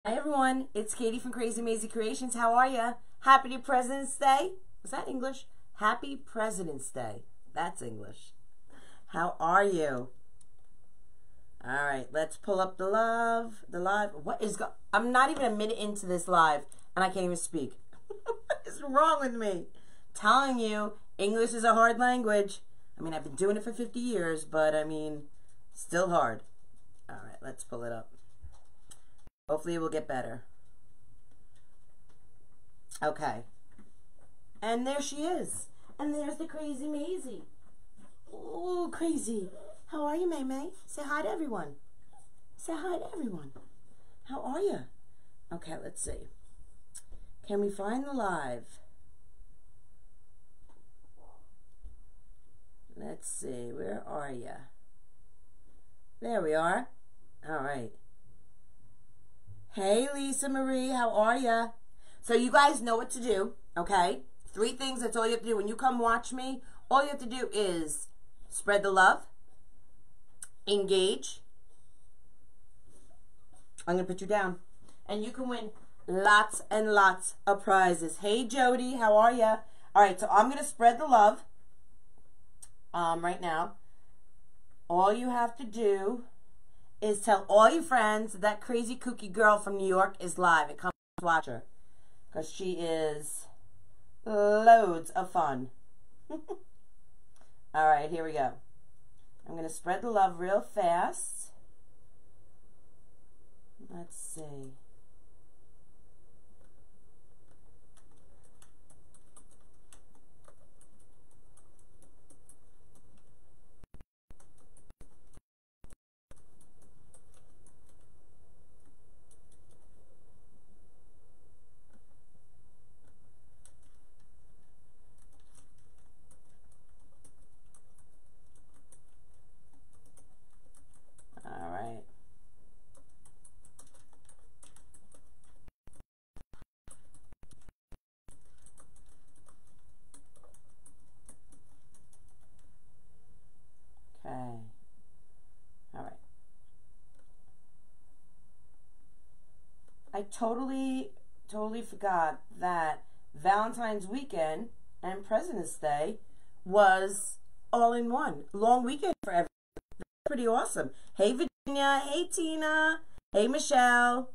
Hi everyone, it's Katie from Krazy Mazie Kreations. How are ya? Happy President's Day. Was that English? Happy President's Day. That's English. How are you? All right, let's pull up the live. What is I'm not even a minute into this live and I can't even speak. What is wrong with me? Telling you, English is a hard language. I mean, I've been doing it for 50 years, but I mean, still hard. All right, let's pull it up. Hopefully it will get better. Okay. And there she is. And there's the Krazy Mazie. Ooh, Crazy. How are you, May May? Say hi to everyone. Say hi to everyone. How are you? Okay, let's see. Can we find the live? Let's see. Where are you? There we are. All right. Hey, Lisa Marie, how are ya? So you guys know what to do, okay? 3 things, that's all you have to do. When you come watch me, all you have to do is spread the love, engage. I'm going to put you down. And you can win lots and lots of prizes. Hey, Jody, how are ya? All right, so I'm going to spread the love right now. All you have to do is tell all your friends that crazy kooky girl from New York is live and come watch her, because she is loads of fun. All right, here we go. I'm going to spread the love real fast. Let's see. I totally forgot that Valentine's weekend and President's Day was all in one. Long weekend for everyone. That's pretty awesome. Hey, Virginia. Hey, Tina. Hey, Michelle.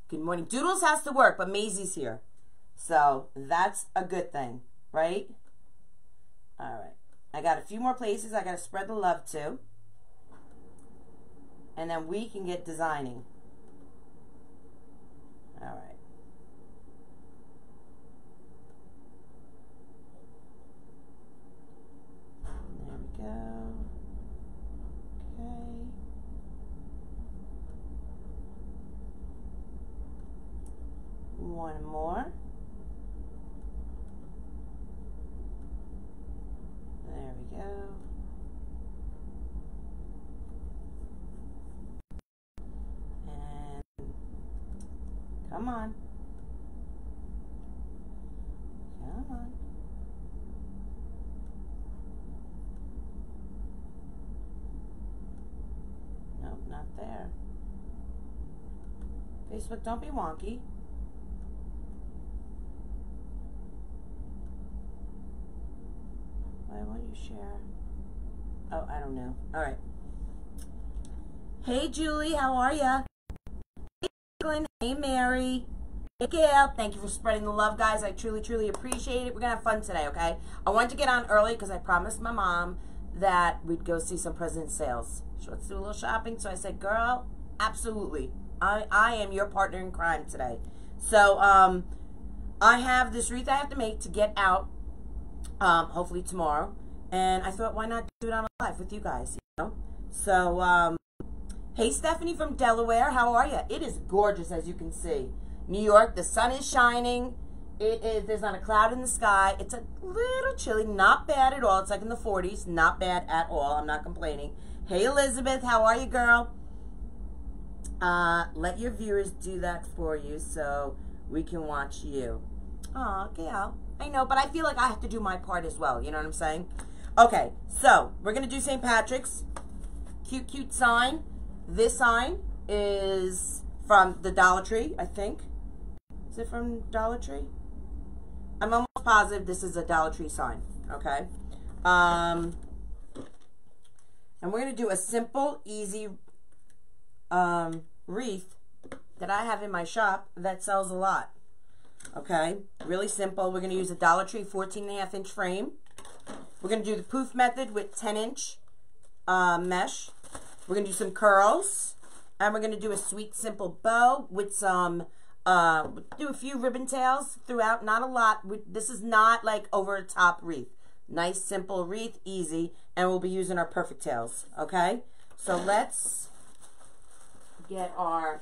Good morning. Doodles has to work, but Mazie's here. So that's a good thing, right? All right. I got a few more places I got to spread the love to. And then we can get designing. All right. There we go. Okay. One more. There we go. Come on. Come on. Nope, not there. Facebook, don't be wonky. Why won't you share? Oh, I don't know. All right. Hey, Julie, how are ya? Hey, Mary. Hey, Gail. Thank you for spreading the love, guys. I truly appreciate it. We're going to have fun today, okay? I wanted to get on early because I promised my mom that we'd go see some President's sales. So let's do a little shopping. So I said, girl, absolutely. I am your partner in crime today. So I have this wreath I have to make to get out hopefully tomorrow. And I thought, why not do it on a live with you guys, you know? So, hey, Stephanie from Delaware, how are you? It is gorgeous, as you can see. New York, the sun is shining. There's not a cloud in the sky. It's a little chilly, not bad at all. It's like in the 40s, not bad at all. I'm not complaining. Hey, Elizabeth, how are you, girl? Let your viewers do that for you so we can watch you. Aw, Gail. I know, but I feel like I have to do my part as well. You know what I'm saying? Okay, so we're going to do St. Patrick's. Cute sign. This sign is from the Dollar Tree, I think. Is it from Dollar Tree? I'm almost positive this is a Dollar Tree sign, okay? And we're going to do a simple, easy wreath that I have in my shop that sells a lot, okay? Really simple. We're going to use a Dollar Tree 14.5-inch frame. We're going to do the Poof Method with 10-inch mesh. We're going to do some curls. And we're going to do a sweet, simple bow with some, do a few ribbon tails throughout. Not a lot. This is not like over a top wreath. Nice, simple wreath, easy. And we'll be using our perfect tails, okay? So let's get our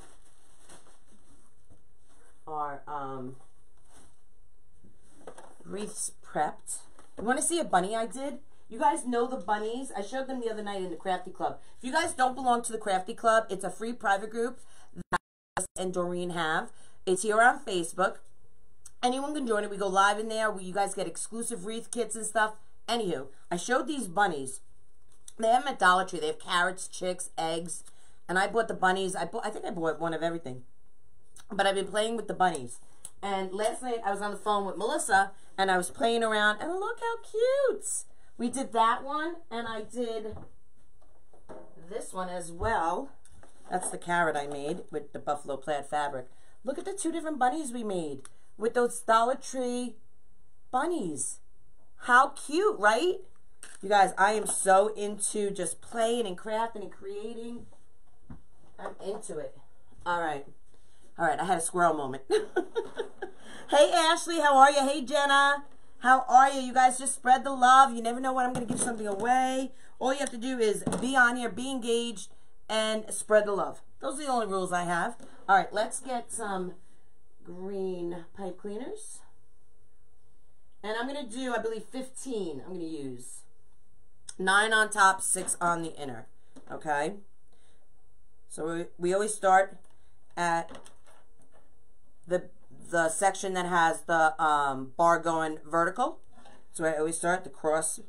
wreaths prepped. You want to see a bunny I did? You guys know the bunnies. I showed them the other night in the Crafty Club. If you guys don't belong to the Crafty Club, it's a free private group that us and Doreen have. It's here on Facebook. Anyone can join it. We go live in there where you guys get exclusive wreath kits and stuff. Anywho, I showed these bunnies. They have them at Dollar Tree. They have carrots, chicks, eggs. And I bought the bunnies. I think I bought one of everything. But I've been playing with the bunnies. And last night I was on the phone with Melissa and I was playing around. And look how cute. We did that one, and I did this one as well. That's the carrot I made with the buffalo plaid fabric. Look at the two different bunnies we made with those Dollar Tree bunnies. How cute, right? You guys, I am so into just playing and crafting and creating. I'm into it. All right. All right, I had a squirrel moment. Hey, Ashley, how are you? Hey, Jenna. How are you? You guys just spread the love. You never know when I'm going to give something away. All you have to do is be on here, be engaged, and spread the love. Those are the only rules I have. All right, let's get some green pipe cleaners. And I'm going to do, I believe, 15 I'm going to use. 9 on top, 6 on the inner. Okay? So we always start at the section that has the bar going vertical. So I always start the cross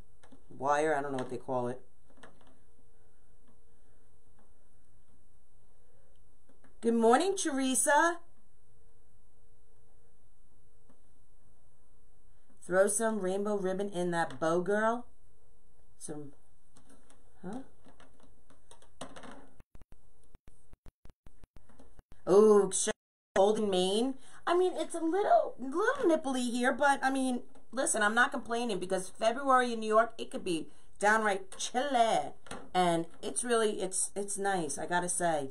wire. I don't know what they call it. Good morning, Teresa. Throw some rainbow ribbon in that bow, girl. Some, huh? Oh, cold in Maine. I mean, it's a little nipply here, but I mean, listen, I'm not complaining because February in New York, it could be downright chilly, and it's really, it's nice, I gotta say.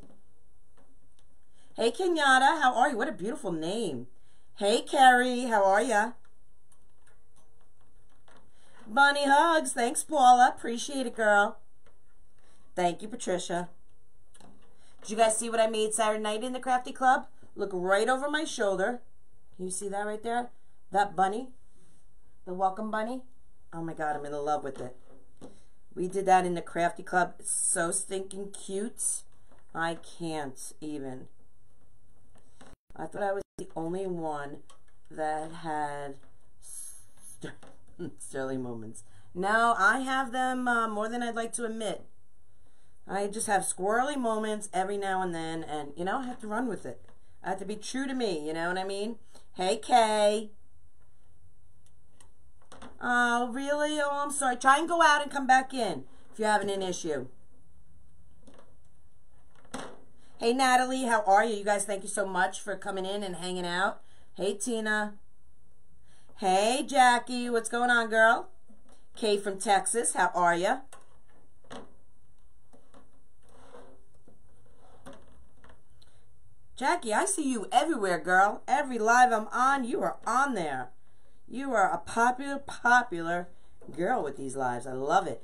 Hey, Kenyatta, how are you? What a beautiful name. Hey, Carrie, how are ya? Bunny hugs. Thanks, Paula. Appreciate it, girl. Thank you, Patricia. Did you guys see what I made Saturday night in the Crafty Club? Look right over my shoulder. Can you see that right there? That bunny. The welcome bunny. Oh my God, I'm in love with it. We did that in the Crafty Club. It's so stinking cute. I can't even. I thought I was the only one that had sterling moments. No, I have them more than I'd like to admit. I just have squirrely moments every now and then, and, you know, I have to run with it. I have to be true to me, you know what I mean? Hey, Kay. Oh, really? Oh, I'm sorry. Try and go out and come back in if you're having an issue. Hey, Natalie, how are you? You guys, thank you so much for coming in and hanging out. Hey, Tina. Hey, Jackie. What's going on, girl? Kay from Texas, how are you? Jackie, I see you everywhere, girl. Every live I'm on, you are on there. You are a popular girl with these lives. I love it.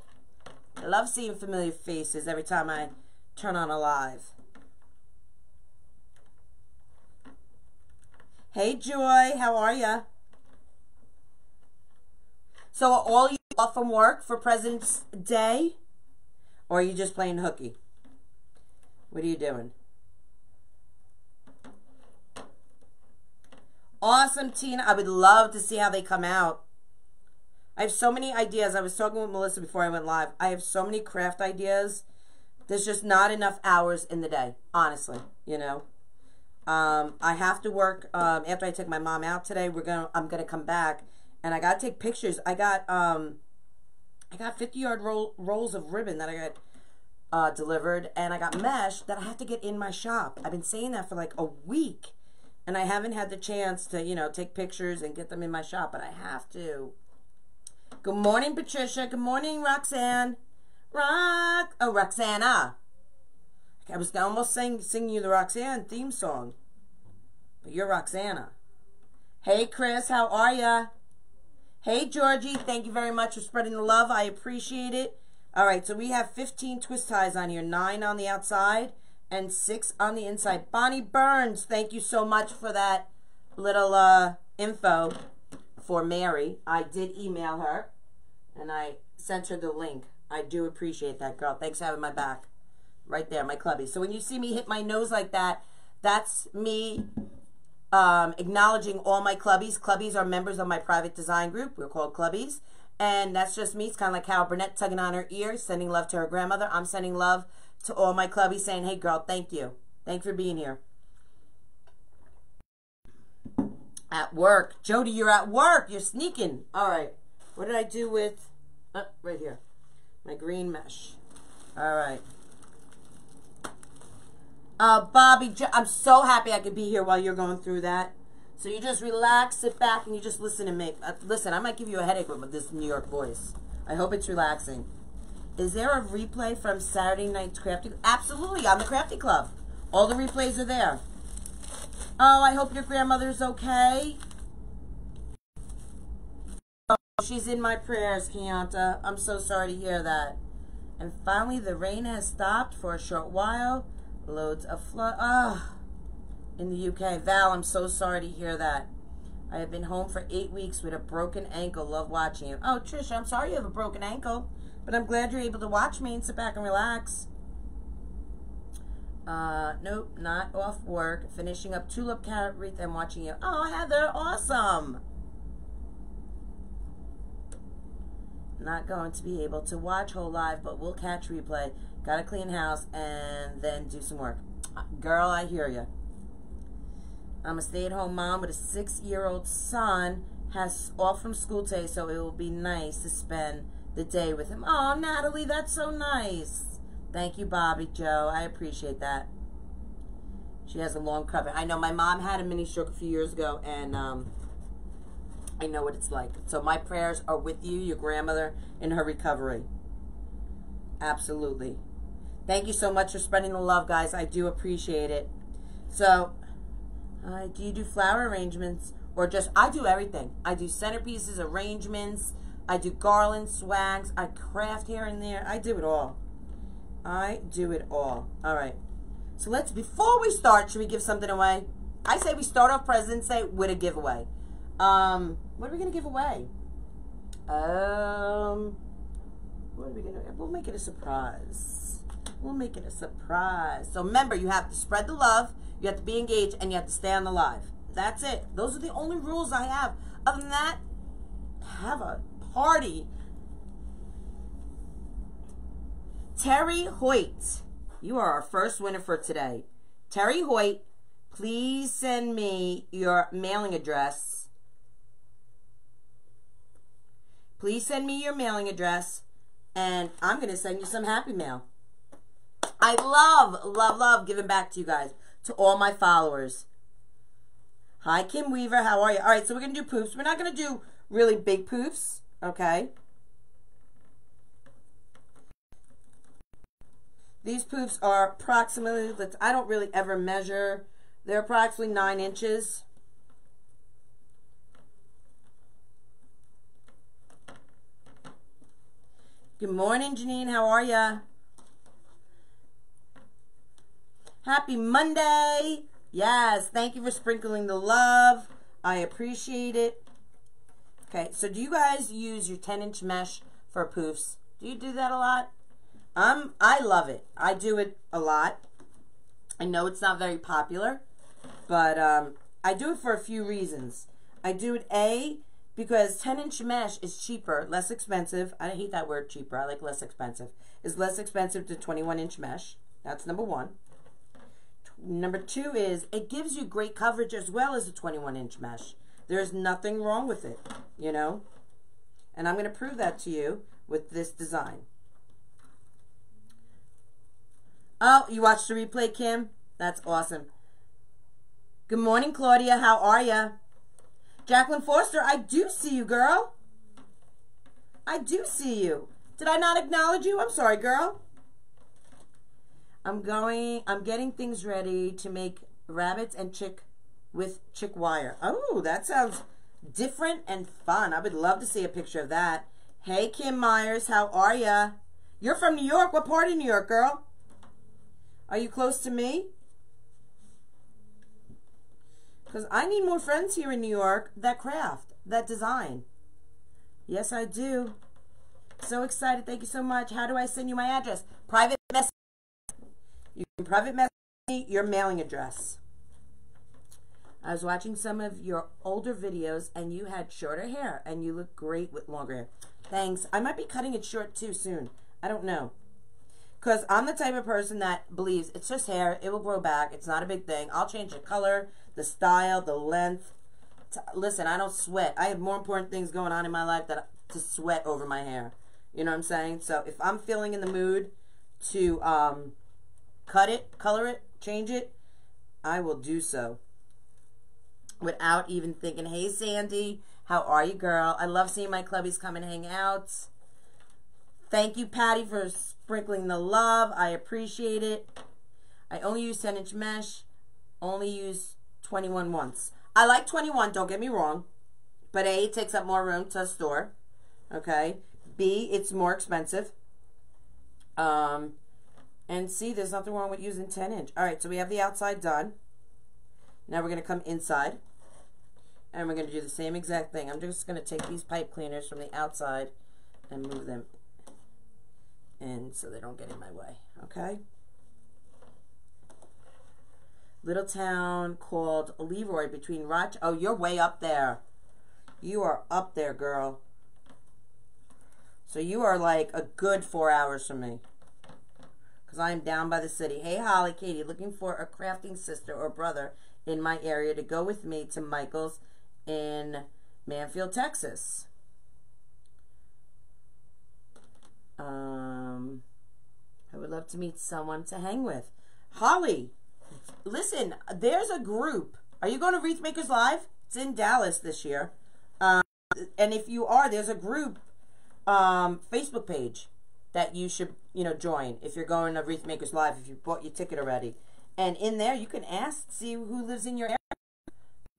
I love seeing familiar faces every time I turn on a live. Hey, Joy, how are ya? So are all you off from work for President's Day? Or are you just playing hooky? What are you doing? Awesome, Tina. I would love to see how they come out. I have so many ideas. I was talking with Melissa before I went live. I have so many craft ideas. There's just not enough hours in the day, honestly, you know. I have to work after I take my mom out today. I'm gonna come back, and I gotta take pictures. I got 50-yard rolls of ribbon that I got delivered, and I got mesh that I have to get in my shop. I've been saying that for like a week, and I haven't had the chance to, you know, take pictures and get them in my shop, but I have to. Good morning, Patricia. Good morning, Roxanne. Roxana. I was almost singing you the Roxanne theme song, but you're Roxana. Hey, Chris, how are ya? Hey, Georgie, thank you very much for spreading the love. I appreciate it. All right, so we have 15 twist ties on here, 9 on the outside and 6 on the inside. Bonnie Burns, thank you so much for that little info for Mary. I did email her, and I sent her the link. I do appreciate that, girl. Thanks for having my back. Right there, my clubby. So when you see me hit my nose like that, that's me acknowledging all my clubbies. Clubbies are members of my private design group. We're called clubbies. And that's just me. It's kind of like how Burnett tugging on her ear, sending love to her grandmother. I'm sending love to all my clubbies, saying, hey, girl, thank you. Thanks for being here. At work. Jody, you're at work. You're sneaking. All right. What did I do with... right here. My green mesh. All right. Bobby, I'm so happy I could be here while you're going through that. So you just relax, sit back, and you just listen to me. Listen, I might give you a headache with this New York voice. I hope it's relaxing. Is there a replay from Saturday night's Crafty? Absolutely, on the Crafty Club. All the replays are there. Oh, I hope your grandmother's okay. Oh, she's in my prayers, Kianta. I'm so sorry to hear that. And finally, the rain has stopped for a short while. Loads of flood. In the UK. Val, I'm so sorry to hear that. I have been home for 8 weeks with a broken ankle. Love watching you. Oh, Trisha, I'm sorry you have a broken ankle, but I'm glad you're able to watch me and sit back and relax. Nope, not off work. Finishing up tulip carrot wreath and watching you. Oh, Heather, awesome. Not going to be able to watch whole live, but we'll catch replay. Gotta clean house and then do some work. Girl, I hear you. I'm a stay-at-home mom with a 6-year-old son. Has off from school today, so it will be nice to spend the day with him. Oh, Natalie, that's so nice. Thank you, Bobby Joe. I appreciate that. She has a long cover. I know my mom had a mini stroke a few years ago, and I know what it's like. So my prayers are with you, your grandmother, in her recovery. Absolutely. Thank you so much for spreading the love, guys. I do appreciate it. So, do you do flower arrangements? Or just, I do everything. I do centerpieces, arrangements. I do garlands, swags. I craft here and there. I do it all. I do it all. All right. So let's, before we start, should we give something away? I say we start off President's Day with a giveaway. What are we going to give away? What are we going to, we'll make it a surprise. We'll make it a surprise. So remember, you have to spread the love, you have to be engaged, and you have to stay on the live. That's it. Those are the only rules I have. Other than that, have a party. Terry Hoyt, you are our first winner for today. Terry Hoyt, please send me your mailing address. Please send me your mailing address, and I'm going to send you some Happy Mail. I love giving back to you guys, to all my followers. Hi, Kim Weaver. How are you? All right, so we're going to do poofs. We're not going to do really big poofs, okay? These poofs are approximately, I don't really ever measure. They're approximately 9 inches. Good morning, Janine. How are ya? Happy Monday. Yes, thank you for sprinkling the love. I appreciate it. Okay, so do you guys use your 10-inch mesh for poofs? Do you do that a lot? I love it. I do it a lot. I know it's not very popular, but I do it for a few reasons. I do it, A, because 10-inch mesh is cheaper, less expensive. I hate that word cheaper. I like less expensive. It's less expensive to 21-inch mesh. That's number one. Number 2 is it gives you great coverage as well as a 21-inch mesh. There's nothing wrong with it, you know. And I'm going to prove that to you with this design. Oh, you watched the replay, Kim? That's awesome. Good morning, Claudia. How are you? Jacqueline Forster, I do see you, girl. I do see you. Did I not acknowledge you? I'm sorry, girl. I'm getting things ready to make rabbits and chick with chick wire. Oh, that sounds different and fun. I would love to see a picture of that. Hey, Kim Myers, how are ya? You're from New York. What part of New York, girl? Are you close to me? Because I need more friends here in New York that craft, that design. Yes, I do. So excited. Thank you so much. How do I send you my address? Private message. You can private message me your mailing address. I was watching some of your older videos and you had shorter hair and you look great with longer hair. Thanks. I might be cutting it short too soon. I don't know. Because I'm the type of person that believes it's just hair. It will grow back. It's not a big thing. I'll change the color, the style, the length. Listen, I don't sweat. I have more important things going on in my life than to sweat over my hair. You know what I'm saying? So if I'm feeling in the mood to cut it, color it, change it, I will do so. Without even thinking. Hey, Sandy. How are you, girl? I love seeing my clubbies come and hang out. Thank you, Patty, for sprinkling the love. I appreciate it. I only use 10-inch mesh. Only use 21 once. I like 21, don't get me wrong. But A, it takes up more room to store. Okay. B, it's more expensive. And C, there's nothing wrong with using 10-inch. All right, so we have the outside done. Now we're going to come inside. And we're going to do the same exact thing. I'm just going to take these pipe cleaners from the outside and move them in so they don't get in my way. Okay? Little town called Leroy between Rochester. Oh, you're way up there. You are up there, girl. So you are like a good 4 hours from me. Because I am down by the city. Hey, Holly, Katie, looking for a crafting sister or brother in my area to go with me to Michael's in Manfield, Texas. I would love to meet someone to hang with. Holly, listen, there's a group. Are you going to Wreath Makers Live? It's in Dallas this year. And if you are, there's a group Facebook page that you should, join if you're going to Wreath Makers Live, if you bought your ticket already. And in there, you can ask, see who lives in your area.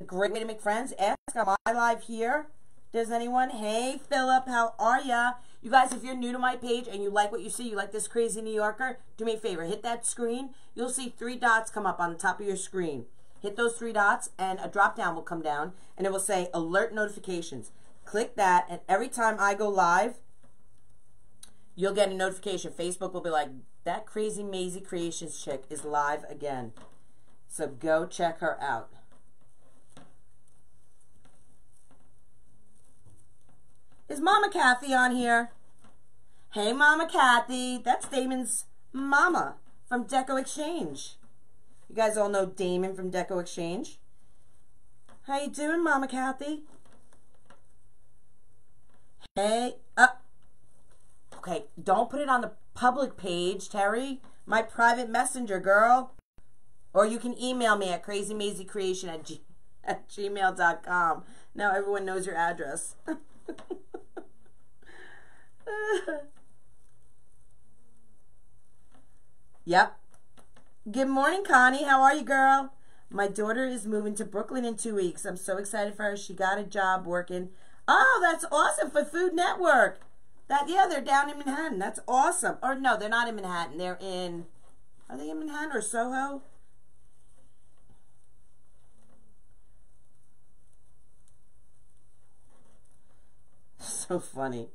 A great way to make friends. Ask, am I live here? Does anyone? Hey, Philip, how are ya? You guys, if you're new to my page and you like what you see, you like this crazy New Yorker, do me a favor. Hit that screen. You'll see 3 dots come up on the top of your screen. Hit those 3 dots, and a drop-down will come down, and it will say Alert Notifications. Click that, and every time I go live, you'll get a notification. Facebook will be like, that Krazy Mazie Kreations chick is live again. So go check her out. Is Mama Kathy on here? Hey, Mama Kathy. That's Damon's mama from Deco Exchange. You guys all know Damon from Deco Exchange. How you doing, Mama Kathy? Hey, okay, don't put it on the public page, Terry. My private messenger, girl. Or you can email me at crazymazieCreation@gmail.com. Now everyone knows your address. Yep. Good morning, Connie. How are you, girl? My daughter is moving to Brooklyn in 2 weeks. I'm so excited for her. She got a job working. Oh, that's awesome for Food Network. Yeah, they're down in Manhattan. That's awesome. Or no, they're not in Manhattan. They're in, are they in Manhattan or Soho? So funny.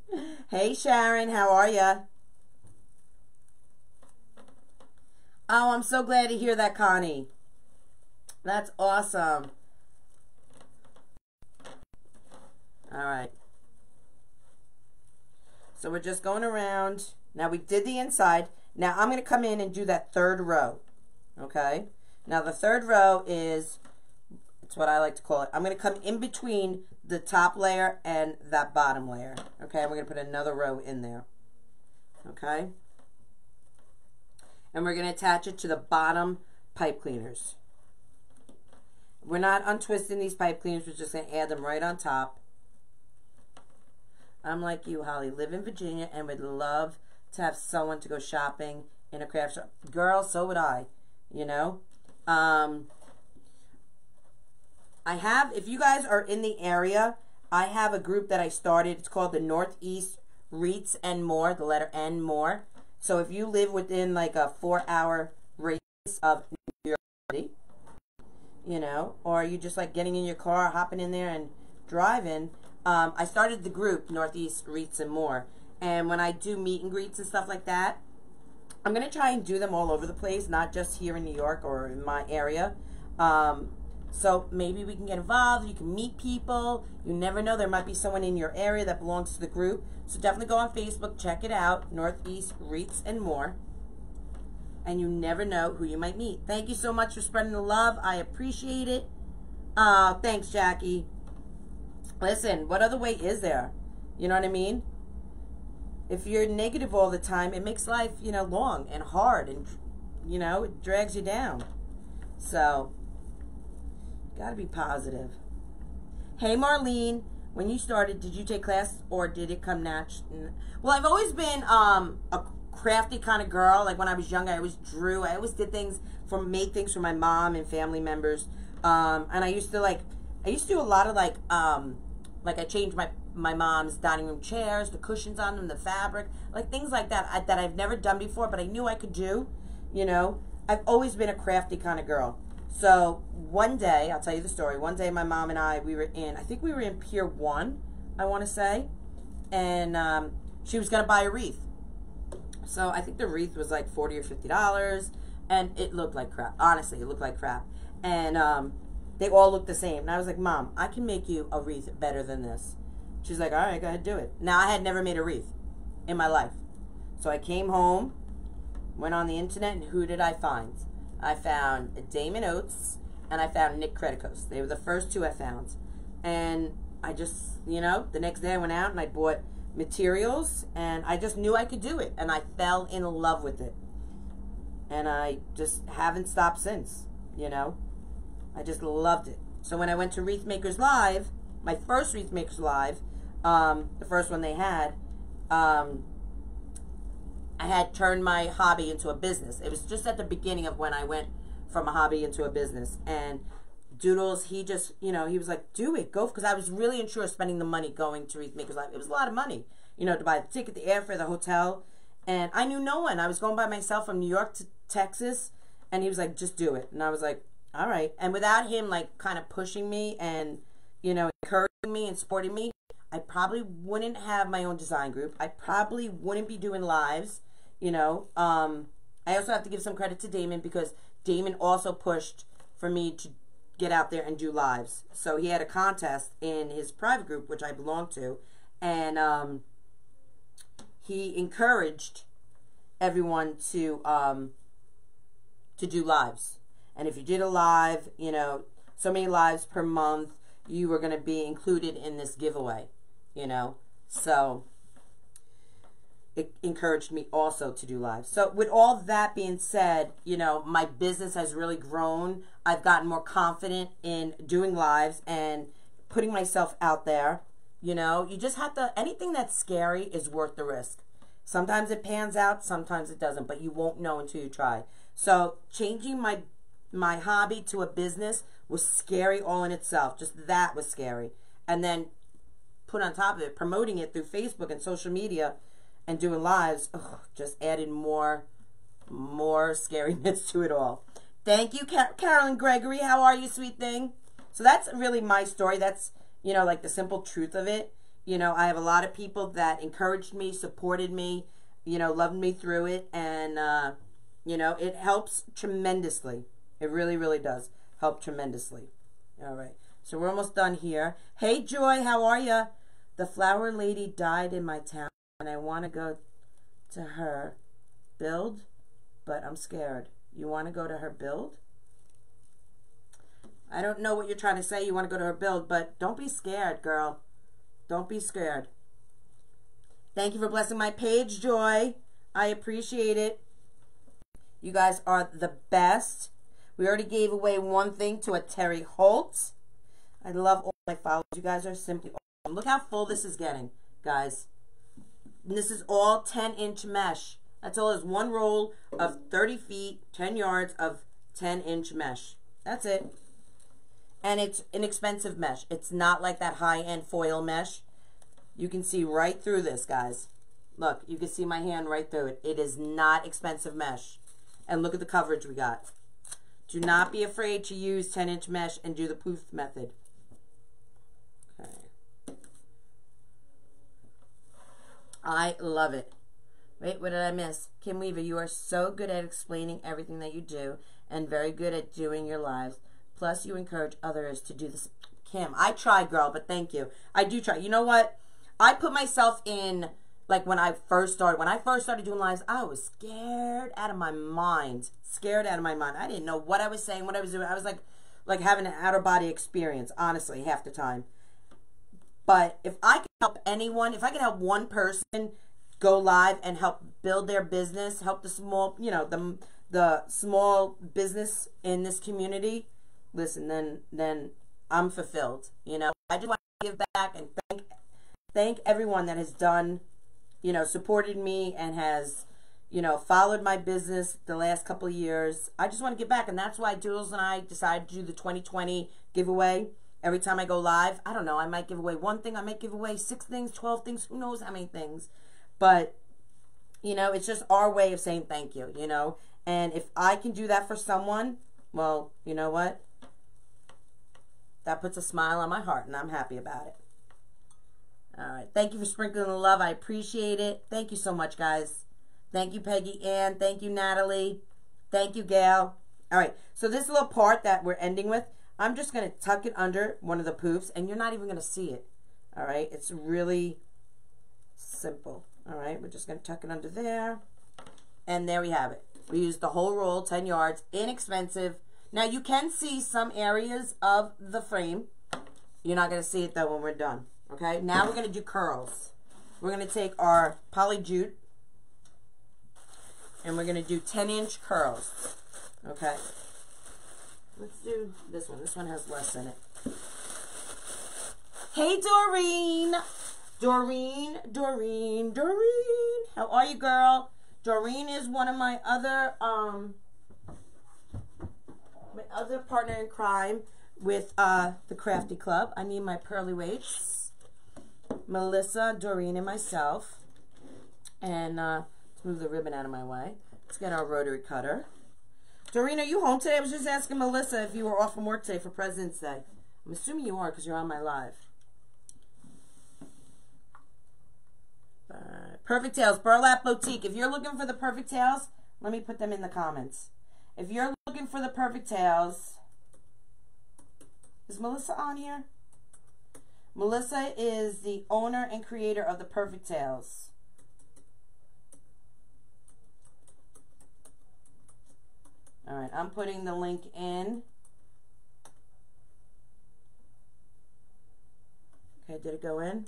Hey, Sharon, how are ya? Oh, I'm so glad to hear that, Connie. That's awesome. All right. So we're just going around. Now we did the inside. Now I'm going to come in and do that 3rd row. Okay? Now the third row is, it's what I like to call it. I'm going to come in between the top layer and that bottom layer. Okay, we're going to put another row in there. Okay, and we're going to attach it to the bottom pipe cleaners. We're not untwisting these pipe cleaners, we're just going to add them right on top. I'm like you, Holly, live in Virginia and would love to have someone to go shopping in a craft shop. Girl, so would I, you know. I have, if you guys are in the area, I have a group that I started. It's called the Northeast Wreaths and More, the letter N More. So if you live within like a 4-hour radius of New York City, you know, or you just like getting in your car, hopping in there and driving, I started the group Northeast Wreaths and More. And when I do meet and greets and stuff like that, I'm going to try and do them all over the place, not just here in New York or in my area. So maybe we can get involved. You can meet people. You never know. There might be someone in your area that belongs to the group. So definitely go on Facebook, check it out, Northeast Wreaths and More. And you never know who you might meet. Thank you so much for spreading the love. I appreciate it. Thanks, Jackie. Listen, what other way is there? You know what I mean? If you're negative all the time, it makes life, you know, long and hard, and, you know, it drags you down. So, gotta be positive. Hey, Marlene, when you started, did you take class or did it come natural? Well, I've always been a crafty kind of girl. Like when I was younger, I always drew. I always did things made things for my mom and family members. And I used to do a lot of like I changed my mom's dining room chairs, the cushions on them, the fabric, like things like that that I've never done before, but I knew I could do, you know. I've always been a crafty kind of girl. So one day, I'll tell you the story. One day my mom and I we were in Pier 1, I want to say, and she was going to buy a wreath. So I think the wreath was like $40 or $50, and it looked like crap. Honestly, it looked like crap. And they all looked the same. And I was like, Mom, I can make you a wreath better than this. She's like, all right, go ahead, do it. Now, I had never made a wreath in my life. So I came home, went on the internet, and who did I find? I found Damon Oates, and I found Nick Creticos. They were the first two I found. And I just, you know, the next day I went out and I bought materials, and I just knew I could do it. And I fell in love with it. And I just haven't stopped since, you know. I just loved it. So when I went to Wreath Makers Live, my first Wreath Makers Live, the first one they had, I had turned my hobby into a business. It was just at the beginning of when I went from a hobby into a business. And Doodles, he just, you know, he was like, do it, go. Because I was really unsure of spending the money going to Wreath Makers Live. It was a lot of money, you know, to buy the ticket, the airfare, the hotel. And I knew no one. I was going by myself from New York to Texas. And he was like, just do it. And I was like, all right. And without him, like, kind of pushing me and, you know, encouraging me and supporting me, I probably wouldn't have my own design group. I probably wouldn't be doing lives, you know. I also have to give some credit to Damon, because Damon also pushed for me to get out there and do lives. So he had a contest in his private group, which I belong to, and he encouraged everyone to do lives. And if you did a live, you know, so many lives per month, you were going to be included in this giveaway, you know. So it encouraged me also to do lives. So with all that being said, you know, my business has really grown. I've gotten more confident in doing lives and putting myself out there. You know, you just have to, anything that's scary is worth the risk. Sometimes it pans out, sometimes it doesn't, but you won't know until you try. So changing my hobby to a business was scary all in itself. Just that was scary. And then put on top of it, promoting it through Facebook and social media and doing lives, just added more scariness to it all. Thank you, Carolyn Gregory. How are you, sweet thing? So that's really my story. That's, you know, like the simple truth of it. You know, I have a lot of people that encouraged me, supported me, you know, loved me through it. And, you know, it helps tremendously. It really, really does help tremendously. All right. So we're almost done here. Hey, Joy, how are you? The flower lady died in my town, and I want to go to her build, but I'm scared. You want to go to her build? I don't know what you're trying to say. You want to go to her build, but don't be scared, girl. Don't be scared. Thank you for blessing my page, Joy. I appreciate it. You guys are the best. We already gave away one thing to a Terry Holt. I love all my followers. You guys are simply awesome. Look how full this is getting, guys. And this is all 10-inch mesh. That's all. Is one roll of 30 feet, 10 yards of 10-inch mesh. That's it. And it's inexpensive mesh. It's not like that high-end foil mesh. You can see right through this, guys. Look, you can see my hand right through it. It is not expensive mesh. And look at the coverage we got. Do not be afraid to use 10-inch mesh and do the poof method. Okay. I love it. Wait, what did I miss? Kim Weaver, you are so good at explaining everything that you do and very good at doing your lives. Plus, you encourage others to do this. Kim, I try, girl, but thank you. I do try. You know what? I put myself in, like, when I first started doing lives, I was scared out of my mind. Scared out of my mind. I didn't know what I was saying, what I was doing. I was like having an out-of-body experience, honestly, half the time. But if I can help anyone, if I can help one person go live and help build their business, help the small, you know, the small business in this community, listen, then I'm fulfilled. You know, I just want to give back and thank everyone that has done, you know, supported me and has, you know, followed my business the last couple of years. I just want to give back, and that's why Doodles and I decided to do the 2020 giveaway. Every time I go live, I don't know, I might give away one thing, I might give away 6 things, 12 things, who knows how many things. But, you know, it's just our way of saying thank you, you know. And if I can do that for someone, well, you know what? That puts a smile on my heart, and I'm happy about it. All right. Thank you for sprinkling the love. I appreciate it. Thank you so much, guys. Thank you, Peggy Ann. Thank you, Natalie. Thank you, Gail. All right. So this little part that we're ending with, I'm just going to tuck it under one of the poofs, and you're not even going to see it. All right. It's really simple. All right. We're just going to tuck it under there. And there we have it. We used the whole roll, 10 yards, inexpensive. Now, you can see some areas of the frame. You're not going to see it, though, when we're done. Okay, now we're going to do curls. We're going to take our poly jute and we're going to do 10-inch curls. Okay, let's do this one. This one has less in it. Hey, Doreen. Doreen. How are you, girl? Doreen is one of my other partner in crime with the Crafty Club. I need my pearly weights. Melissa, Doreen, and myself. And let's move the ribbon out of my way. Let's get our rotary cutter. Doreen, are you home today? I was just asking Melissa if you were off from work today for President's Day. I'm assuming you are because you're on my live. Perfect tails, Burlap Boutique. If you're looking for the perfect tails, let me put them in the comments. If you're looking for the perfect tails, is Melissa on here? Melissa is the owner and creator of the Perfect Tails. All right, I'm putting the link in. Okay, did it go in?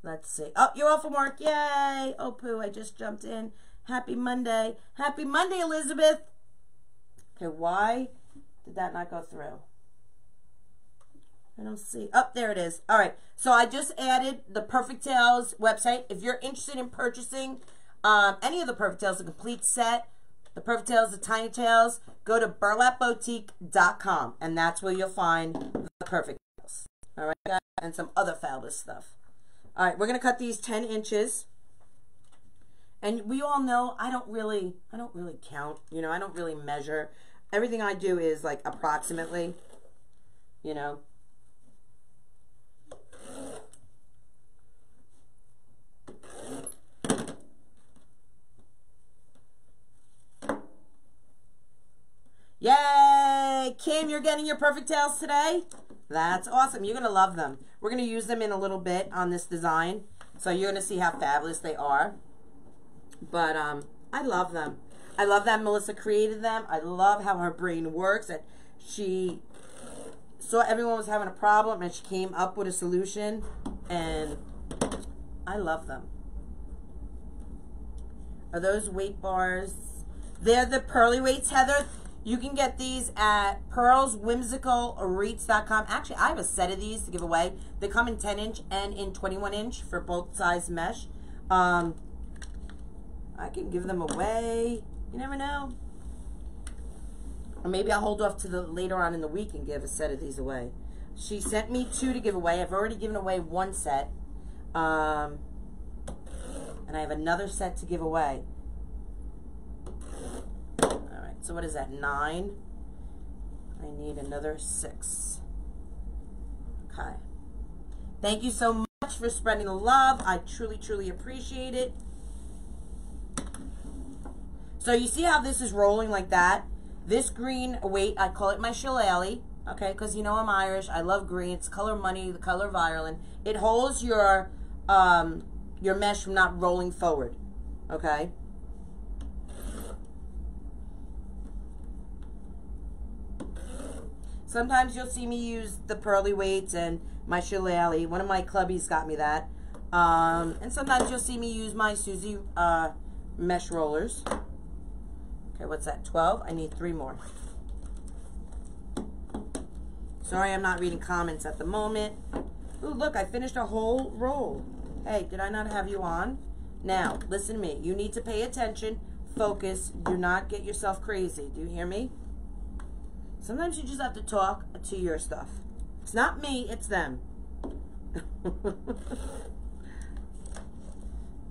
Let's see. Oh, you're off from work. Yay. Oh, Pooh, I just jumped in. Happy Monday. Happy Monday, Elizabeth. Okay, why did that not go through? I don't see. Oh, there it is. All right. So I just added the Perfect Tails website. If you're interested in purchasing any of the Perfect Tails, the complete set, the Perfect Tails, the Tiny Tails, go to burlapboutique.com, and that's where you'll find the Perfect Tails. All right, guys, and some other fabulous stuff. All right, we're gonna cut these 10 inches, and we all know I don't really count. You know, I don't really measure. Everything I do is like approximately. You know. Yay! Kim, you're getting your Perfect Tails today? That's awesome. You're going to love them. We're going to use them in a little bit on this design. So you're going to see how fabulous they are. But I love them. I love that Melissa created them. I love how her brain works. That she saw everyone was having a problem, and she came up with a solution, and I love them. Are those weight bars? They're the pearly weights, Heather. You can get these at pearlswhimsicalwreaths.com. Actually, I have a set of these to give away. They come in 10-inch and in 21-inch for both size mesh. I can give them away. You never know. Or maybe I'll hold off to the later on in the week and give a set of these away. She sent me 2 to give away. I've already given away 1 set. And I have another set to give away. Alright, so what is that? 9. I need another 6. Okay. Thank you so much for spreading the love. I truly, truly appreciate it. So you see how this is rolling like that? This green weight, I call it my shillelagh, okay, because you know I'm Irish. I love green. It's color money, the color of Ireland. It holds your mesh from not rolling forward, okay? Sometimes you'll see me use the pearly weights and my shillelagh. One of my clubbies got me that. And sometimes you'll see me use my Susie mesh rollers. Okay, what's that? 12? I need 3 more. Sorry, I'm not reading comments at the moment. Ooh, look, I finished a whole roll. Hey, did I not have you on? Now, listen to me. You need to pay attention, focus, do not get yourself crazy. Do you hear me? Sometimes you just have to talk to your stuff. It's not me, it's them.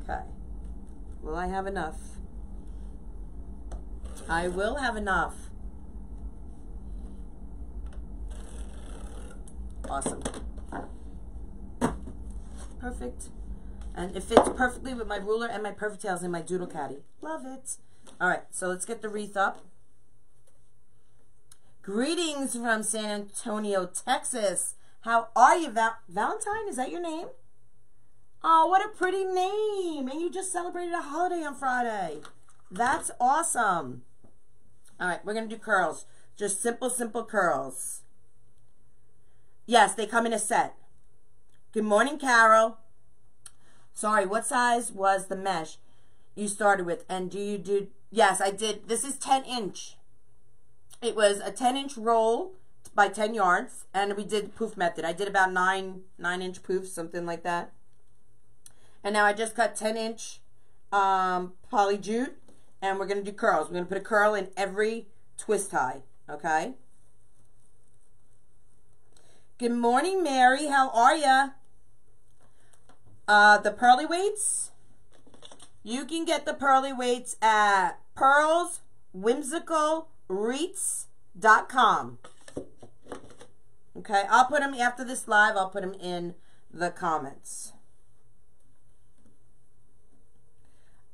Okay. Will I have enough? I will have enough. Awesome. Perfect. And it fits perfectly with my ruler and my perfect tails in my Doodle Caddy. Love it. All right, so let's get the wreath up. Greetings from San Antonio, Texas. How are you, Valentine? Is that your name? Oh, what a pretty name. And you just celebrated a holiday on Friday. That's awesome. All right, we're going to do curls. Just simple, simple curls. Yes, they come in a set. Good morning, Carol. Sorry, what size was the mesh you started with? And do you do... Yes, I did. This is 10-inch. It was a 10-inch roll by 10 yards, and we did Poof Method. I did about 9-inch poofs, something like that. And now I just cut 10-inch poly jute, and we're going to do curls. We're going to put a curl in every twist tie, okay? Good morning, Mary. How are ya? The pearly weights, you can get the pearly weights at pearlswhimsicalwreaths.com. Okay, I'll put them after this live. I'll put them in the comments.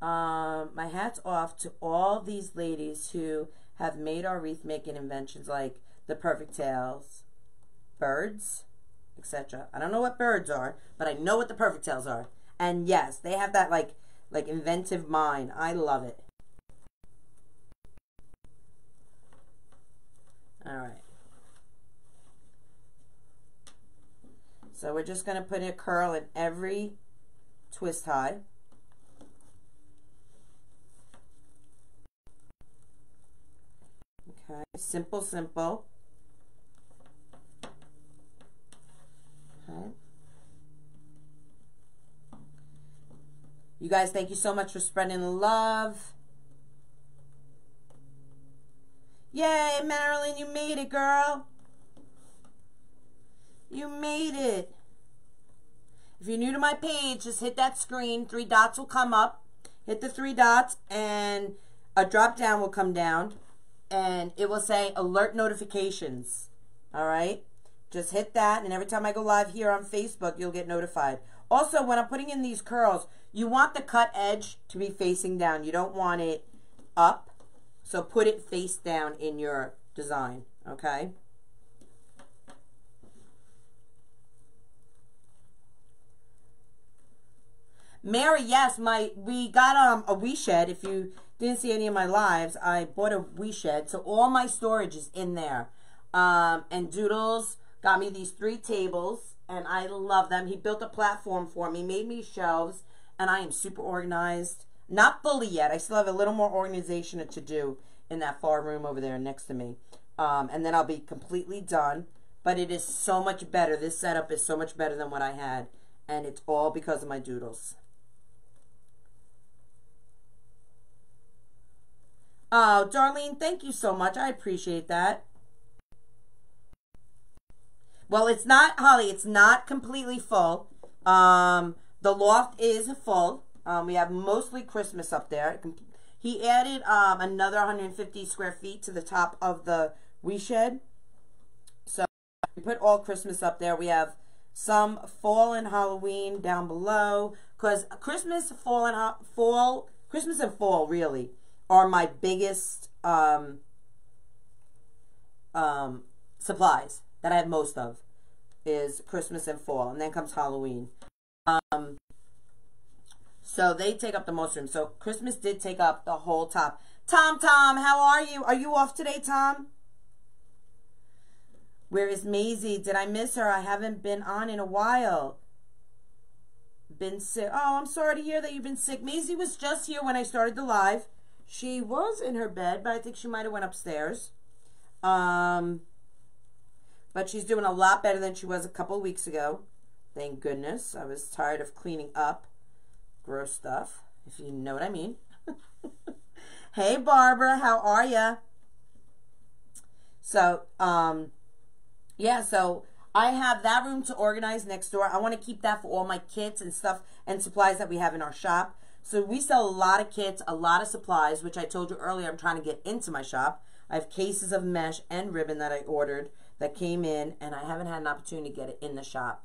My hat's off to all these ladies who have made our wreath making inventions like the perfect tails, birds, etc. I don't know what birds are, but I know what the perfect tails are. And yes, they have that like inventive mind. I love it. All right. So we're just going to put a curl in every twist tie. Okay, simple, simple. Okay. You guys, thank you so much for spreading the love. Yay, Marilyn, you made it, girl. You made it. If you're new to my page, just hit that screen. 3 dots will come up. Hit the 3 dots and a drop down will come down. And it will say alert notifications. All right? Just hit that, and every time I go live here on Facebook, you'll get notified. Also, when I'm putting in these curls, you want the cut edge to be facing down. You don't want it up. So put it face down in your design, okay? Mary, yes, we got a wee shed. If you didn't see any of my lives, I bought a wee shed, so all my storage is in there. And Doodles got me these 3 tables, and I love them. He built a platform for me, made me shelves, and I am super organized. Not fully yet. I still have a little more organization to do in that far room over there next to me. And then I'll be completely done. But it is so much better. This setup is so much better than what I had. And it's all because of my doodles. Oh, Darlene, thank you so much. I appreciate that. Well, it's not, Holly, it's not completely full. The loft is full. We have mostly Christmas up there. He added another 150 square feet to the top of the shed. So we put all Christmas up there. We have some fall and Halloween down below. Because Christmas and fall really are my biggest supplies that I have most of, is Christmas and fall, and then comes Halloween. So they take up the most room. So Christmas did take up the whole top. Tom, how are you? Are you off today, Tom? Where is Maisie? Did I miss her? I haven't been on in a while. Been sick. Oh, I'm sorry to hear that you've been sick. Maisie was just here when I started the live. She was in her bed, but I think she might have went upstairs. But she's doing a lot better than she was a couple of weeks ago. Thank goodness. I was tired of cleaning up gross stuff, if you know what I mean. Hey, Barbara, how are ya? So, yeah, so I have that room to organize next door. I want to keep that for all my kits and stuff and supplies that we have in our shop. So we sell a lot of kits, a lot of supplies, which I told you earlier I'm trying to get into my shop. I have cases of mesh and ribbon that I ordered that came in, and I haven't had an opportunity to get it in the shop.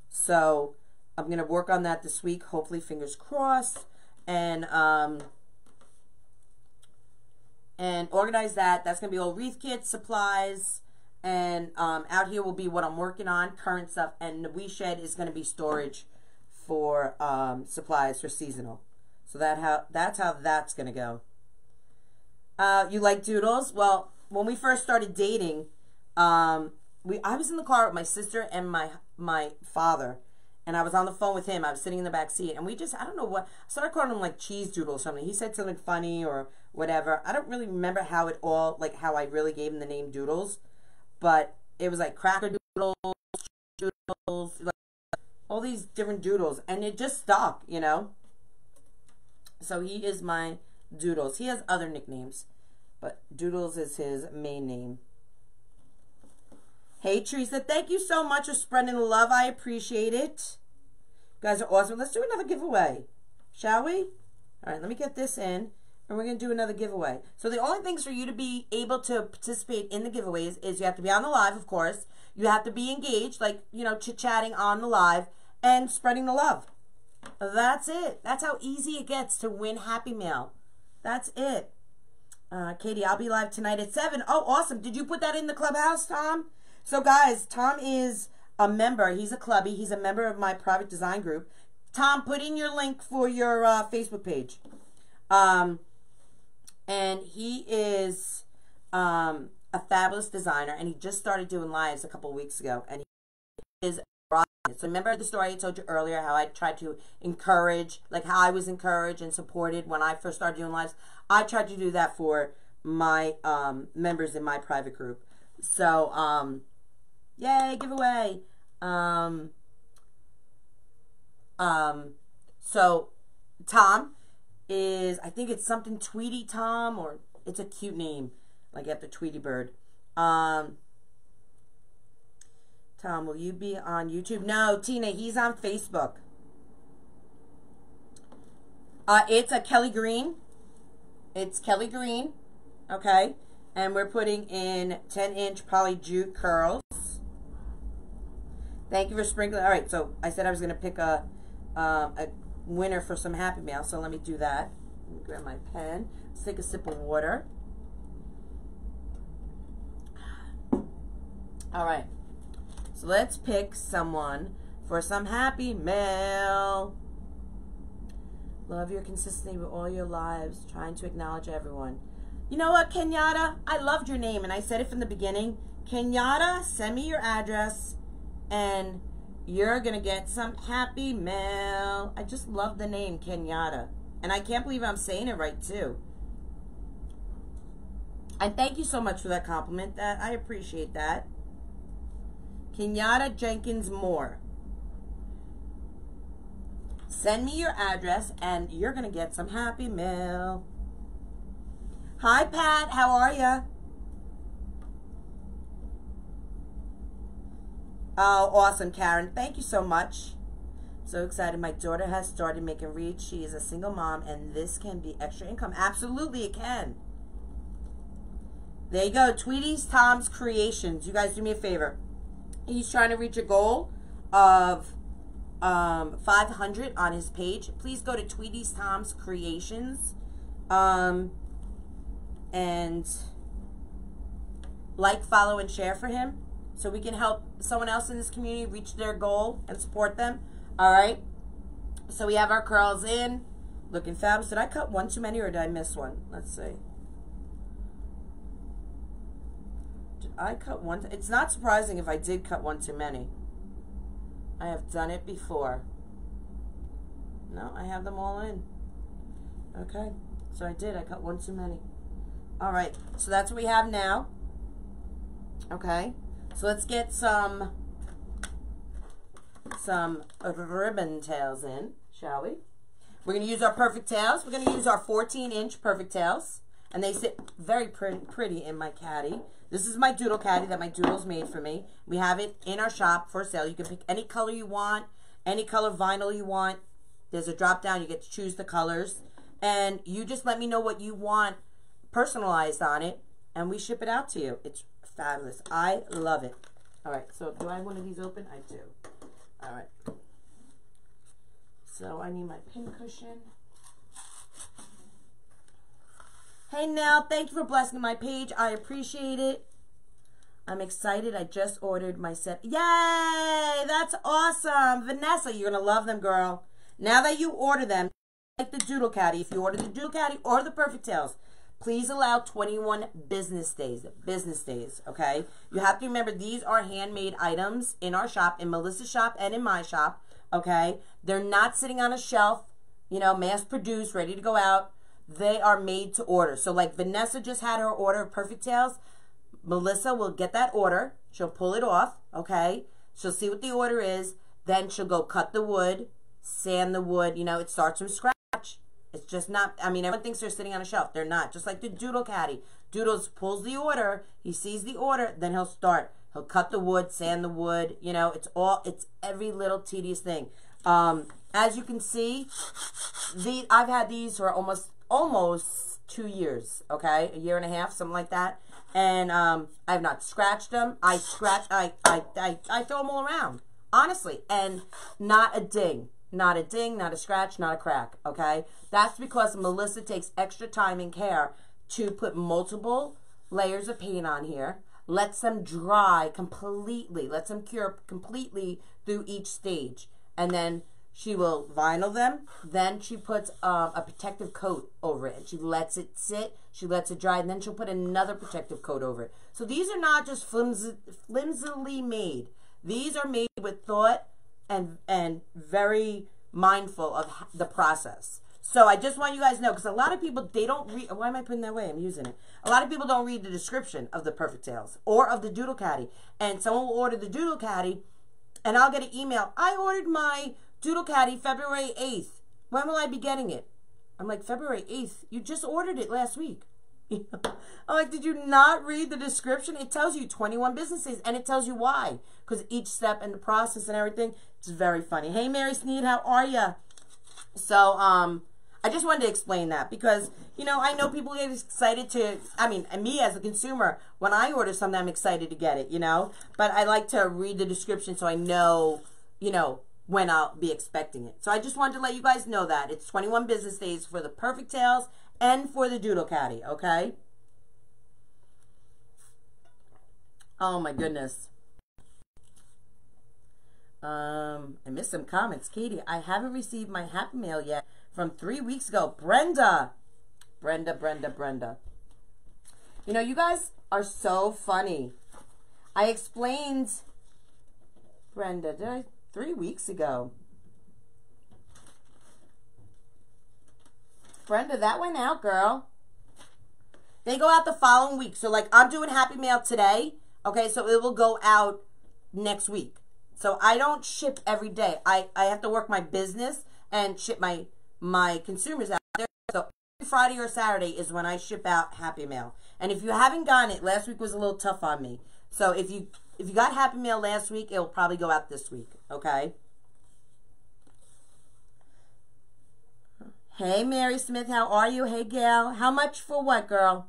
So I'm going to work on that this week, hopefully, fingers crossed, and organize that. That's going to be all wreath kits, supplies, and out here will be what I'm working on, current stuff, and the shed is going to be storage for supplies for seasonal. So that's how that's going to go. You like doodles? Well, when we first started dating, I was in the car with my sister and my father, and I was on the phone with him. I was sitting in the back seat, and we just, I don't know what, I started calling him like cheese doodle or something. He said something funny or whatever. I don't really remember how it all, like how I really gave him the name doodles, but it was like cracker doodles, like all these different doodles, and it just stuck, you know. So he is my Doodles. He has other nicknames, but Doodles is his main name. Hey, Teresa, thank you so much for spreading the love. I appreciate it. You guys are awesome. Let's do another giveaway, shall we? All right, let me get this in, and we're going to do another giveaway. So the only things for you to be able to participate in the giveaways is you have to be on the live, of course. You have to be engaged, like, you know, chit-chatting on the live and spreading the love. That's it. That's how easy it gets to win Happy Mail. That's it. Katie, I'll be live tonight at 7. Oh, awesome. Did you put that in the Clubhouse, Tom? So, guys, Tom is a member. He's a clubby. He's a member of my private design group. Tom, put in your link for your Facebook page. And he is a fabulous designer, and he just started doing lives a couple of weeks ago, and he is so remember the story I told you earlier, how I tried to encourage, like how I was encouraged and supported when I first started doing lives? I tried to do that for my members in my private group. So, yay, giveaway. So, Tom is, I think it's something Tweety Tom, or it's a cute name, like after Tweety Bird. Tom, will you be on YouTube? No, Tina, he's on Facebook. It's a Kelly Green. It's Kelly Green, okay? And we're putting in 10-inch poly jute curls. Thank you for sprinkling. All right, so I said I was going to pick a winner for some Happy Mail, so let me do that. Let me grab my pen. Let's take a sip of water. All right. So let's pick someone for some Happy Mail. Love your consistency with all your lives. Trying to acknowledge everyone. You know what, Kenyatta? I loved your name, and I said it from the beginning. Kenyatta, send me your address, and you're going to get some happy mail. I just love the name, Kenyatta. And I can't believe I'm saying it right, too. And thank you so much for that compliment. I appreciate that. Kenyatta Jenkins Moore. Send me your address, and you're going to get some happy mail. Hi, Pat. How are you? Oh, awesome, Karen. Thank you so much. So excited. My daughter has started making wreaths. She is a single mom, and this can be extra income. Absolutely, it can. There you go. Tweety's Tom's Creations. You guys do me a favor. He's trying to reach a goal of 500 on his page. Please go to Tweety's Tom's Creations and like, follow, and share for him, so we can help someone else in this community reach their goal and support them. All right. So we have our curls in, looking fabulous. Did I cut one too many, or did I miss one? Let's see. Did I cut one? It's not surprising if I did cut one too many. I have done it before. No, I have them all in. Okay. So I did. I cut one too many. All right. So that's what we have now. Okay. So let's get some ribbon tails in, shall we? We're going to use our perfect tails. We're going to use our 14-inch perfect tails. And they sit very pretty in my caddy. This is my Doodle Caddy that my Doodles made for me. We have it in our shop for sale. You can pick any color you want, any color vinyl you want. There's a drop down. You get to choose the colors. And you just let me know what you want personalized on it, and we ship it out to you. It's fabulous. I love it. All right, so do I have one of these open? I do. All right. So I need my pin cushion. Hey, Nell, thank you for blessing my page. I appreciate it. I'm excited. I just ordered my set. Yay! That's awesome. Vanessa, you're going to love them, girl. Now that you order them, like the Doodle Caddy, if you order the Doodle Caddy or the Perfect Tails, please allow 21 business days. Okay? You have to remember, these are handmade items in our shop, in Melissa's shop and in my shop. Okay? They're not sitting on a shelf, you know, mass produced, ready to go out. They are made to order. So like Vanessa just had her order of Perfect Tails. Melissa will get that order. She'll pull it off, okay? She'll see what the order is. Then she'll go cut the wood, sand the wood. You know, it starts from scratch. It's just not, I mean, everyone thinks they're sitting on a shelf. They're not. Just like the Doodle Caddy. Doodles pulls the order. He sees the order. Then he'll start. He'll cut the wood, sand the wood. You know, it's every little tedious thing. As you can see, I've had these for almost 2 years, okay? A year and a half, something like that. And I've not scratched them. I throw them all around, honestly. And not a ding. Not a ding, not a scratch, not a crack, okay? That's because Melissa takes extra time and care to put multiple layers of paint on here, lets them dry completely, lets them cure completely through each stage. And then she will vinyl them. Then she puts a protective coat over it. And she lets it sit. She lets it dry. And then she'll put another protective coat over it. So these are not just flimsily made. These are made with thought and very mindful of the process. So I just want you guys to know, because a lot of people, they don't read. Why am I putting that away? I'm using it. A lot of people don't read the description of the Perfect Tails or of the Doodle Caddy. And someone will order the Doodle Caddy, and I'll get an email. I ordered my Doodle Caddy February 8th. When will I be getting it? I'm like, February 8th? You just ordered it last week. I'm like, did you not read the description? It tells you 21 business days, and it tells you why. Because each step in the process and everything, it's very funny. Hey, Mary Sneed, how are you? So, I just wanted to explain that because, you know, I know people get excited to, I mean, and me as a consumer, when I order something, I'm excited to get it, you know. But I like to read the description so I know, you know, when I'll be expecting it. So I just wanted to let you guys know that. It's 21 business days for the Perfect Tails and for the Doodle Caddy, okay? Oh my goodness. I missed some comments. Katie, I haven't received my Happy Mail yet from 3 weeks ago. Brenda. Brenda. You know, you guys are so funny. I explained, Brenda, 3 weeks ago. Brenda, that went out, girl. They go out the following week. So, like, I'm doing Happy Mail today. Okay, so it will go out next week. So, I don't ship every day. I have to work my business and ship my consumers out there. So, every Friday or Saturday is when I ship out Happy Mail. And if you haven't gotten it, last week was a little tough on me. So, if you got Happy Mail last week, it will probably go out this week. Okay? Hey, Mary Smith, how are you? Hey, Gail. How much for what, girl?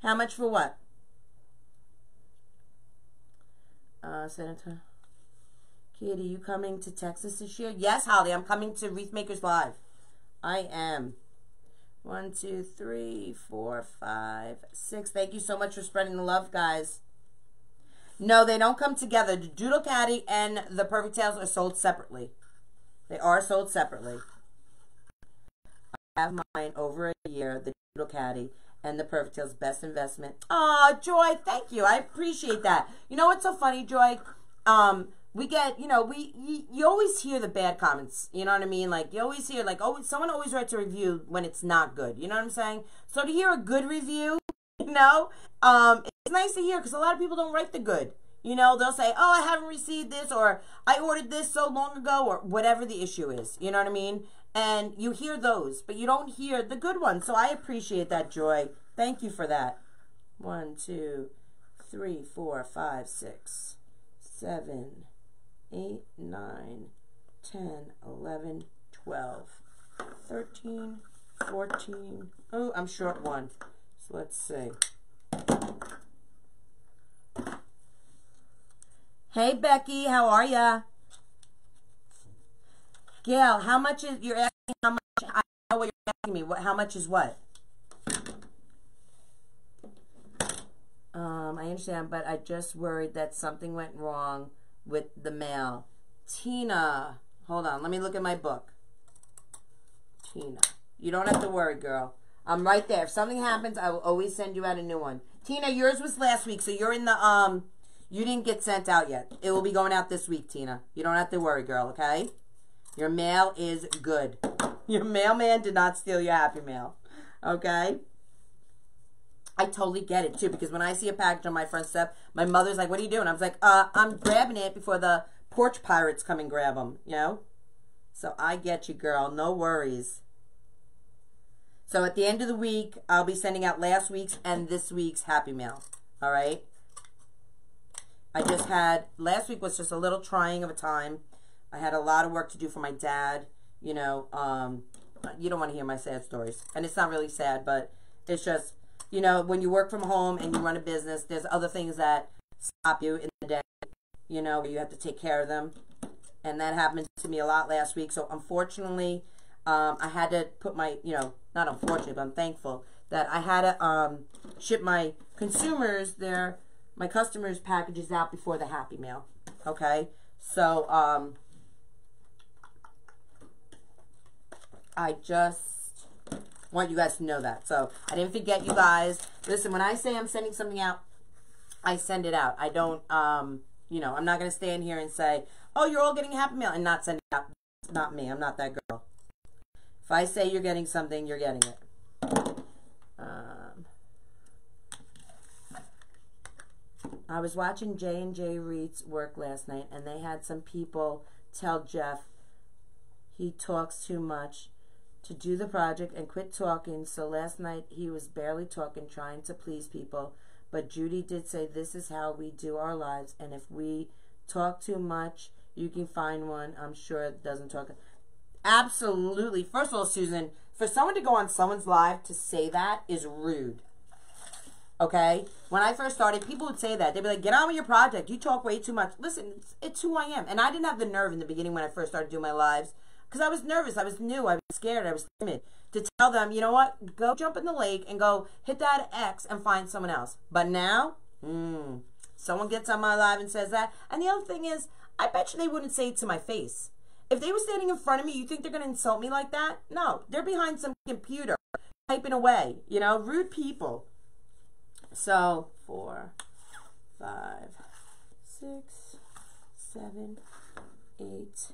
How much for what? Senator Kitty, you coming to Texas this year? Yes, Holly, I'm coming to Wreath Makers Live. I am. 1, 2, 3, 4, 5, 6. Thank you so much for spreading the love, guys. No, they don't come together. The Doodle Caddy and the Perfect Tails are sold separately. They are sold separately. I have mine over a year, the Doodle Caddy and the Perfect Tails. Best investment. Aw, Joy, thank you. I appreciate that. You know what's so funny, Joy? We get, you always hear the bad comments. You know what I mean? Like, you always hear, like, someone always writes a review when it's not good. You know what I'm saying? So to hear a good review, it's nice to hear because a lot of people don't write the good. They'll say, oh, I haven't received this, or I ordered this so long ago, or whatever the issue is. You know what I mean? And you hear those, but you don't hear the good ones. So I appreciate that, Joy. Thank you for that. 1, 2, 3, 4, 5, 6, 7, 8, 9, 10, 11, 12, 13, 14. Oh, I'm short one. So let's see. Hey, Becky, how are ya? Gail, how much is, you're asking how much, I know what you're asking me, how much is what? I understand, but I just worried that something went wrong with the mail. Tina, hold on, let me look at my book. Tina, you don't have to worry, girl. I'm right there. If something happens, I will always send you out a new one. Tina, yours was last week, so you're in the, you didn't get sent out yet. It will be going out this week, Tina. You don't have to worry, girl, okay? Your mail is good. Your mailman did not steal your Happy Mail, okay? I totally get it, too, because when I see a package on my front step, my mother's like, what are you doing? I was like, I'm grabbing it before the porch pirates come and grab them, So I get you, girl. No worries. So at the end of the week, I'll be sending out last week's and this week's Happy Mail, all right? I just had, last week was just a little trying of a time. I had a lot of work to do for my dad, you don't want to hear my sad stories. And it's not really sad, but it's just, when you work from home and you run a business, there's other things that stop you in the day, where you have to take care of them. And that happened to me a lot last week. So unfortunately, I had to put my, not unfortunately, but I'm thankful that I had to ship my consumers my customers' packages out before the Happy Mail. Okay? So, I just want you guys to know that. So, I didn't forget you guys. Listen, when I say I'm sending something out, I send it out. I don't, I'm not going to stand here and say, oh, you're all getting Happy Mail and not send it out. It's not me. I'm not that girl. If I say you're getting something, you're getting it. I was watching J&J Wreaths work last night, and they had some people tell Jeff he talks too much to do the project and quit talking. So last night he was barely talking, trying to please people. But Judy did say this is how we do our lives, and if we talk too much, you can find one, I'm sure, it doesn't talk. Absolutely. First of all, Susan, for someone to go on someone's live to say that is rude. Okay? When I first started, people would say that. They'd be like, get on with your project. You talk way too much. Listen, it's who I am. And I didn't have the nerve in the beginning when I first started doing my lives because I was nervous. I was new. I was scared. I was timid to tell them, you know what? Go jump in the lake and go hit that X and find someone else. But now, someone gets on my live and says that. And the other thing is, I bet you they wouldn't say it to my face. If they were standing in front of me, you think they're going to insult me like that? No. They're behind some computer typing away. Rude people. So, 4, 5, 6, 7, 8,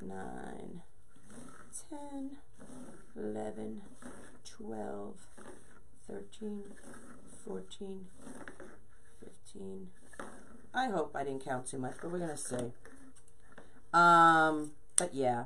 9, 10, 11, 12, 13, 14, 15. I hope I didn't count too much, but we're gonna see. But yeah,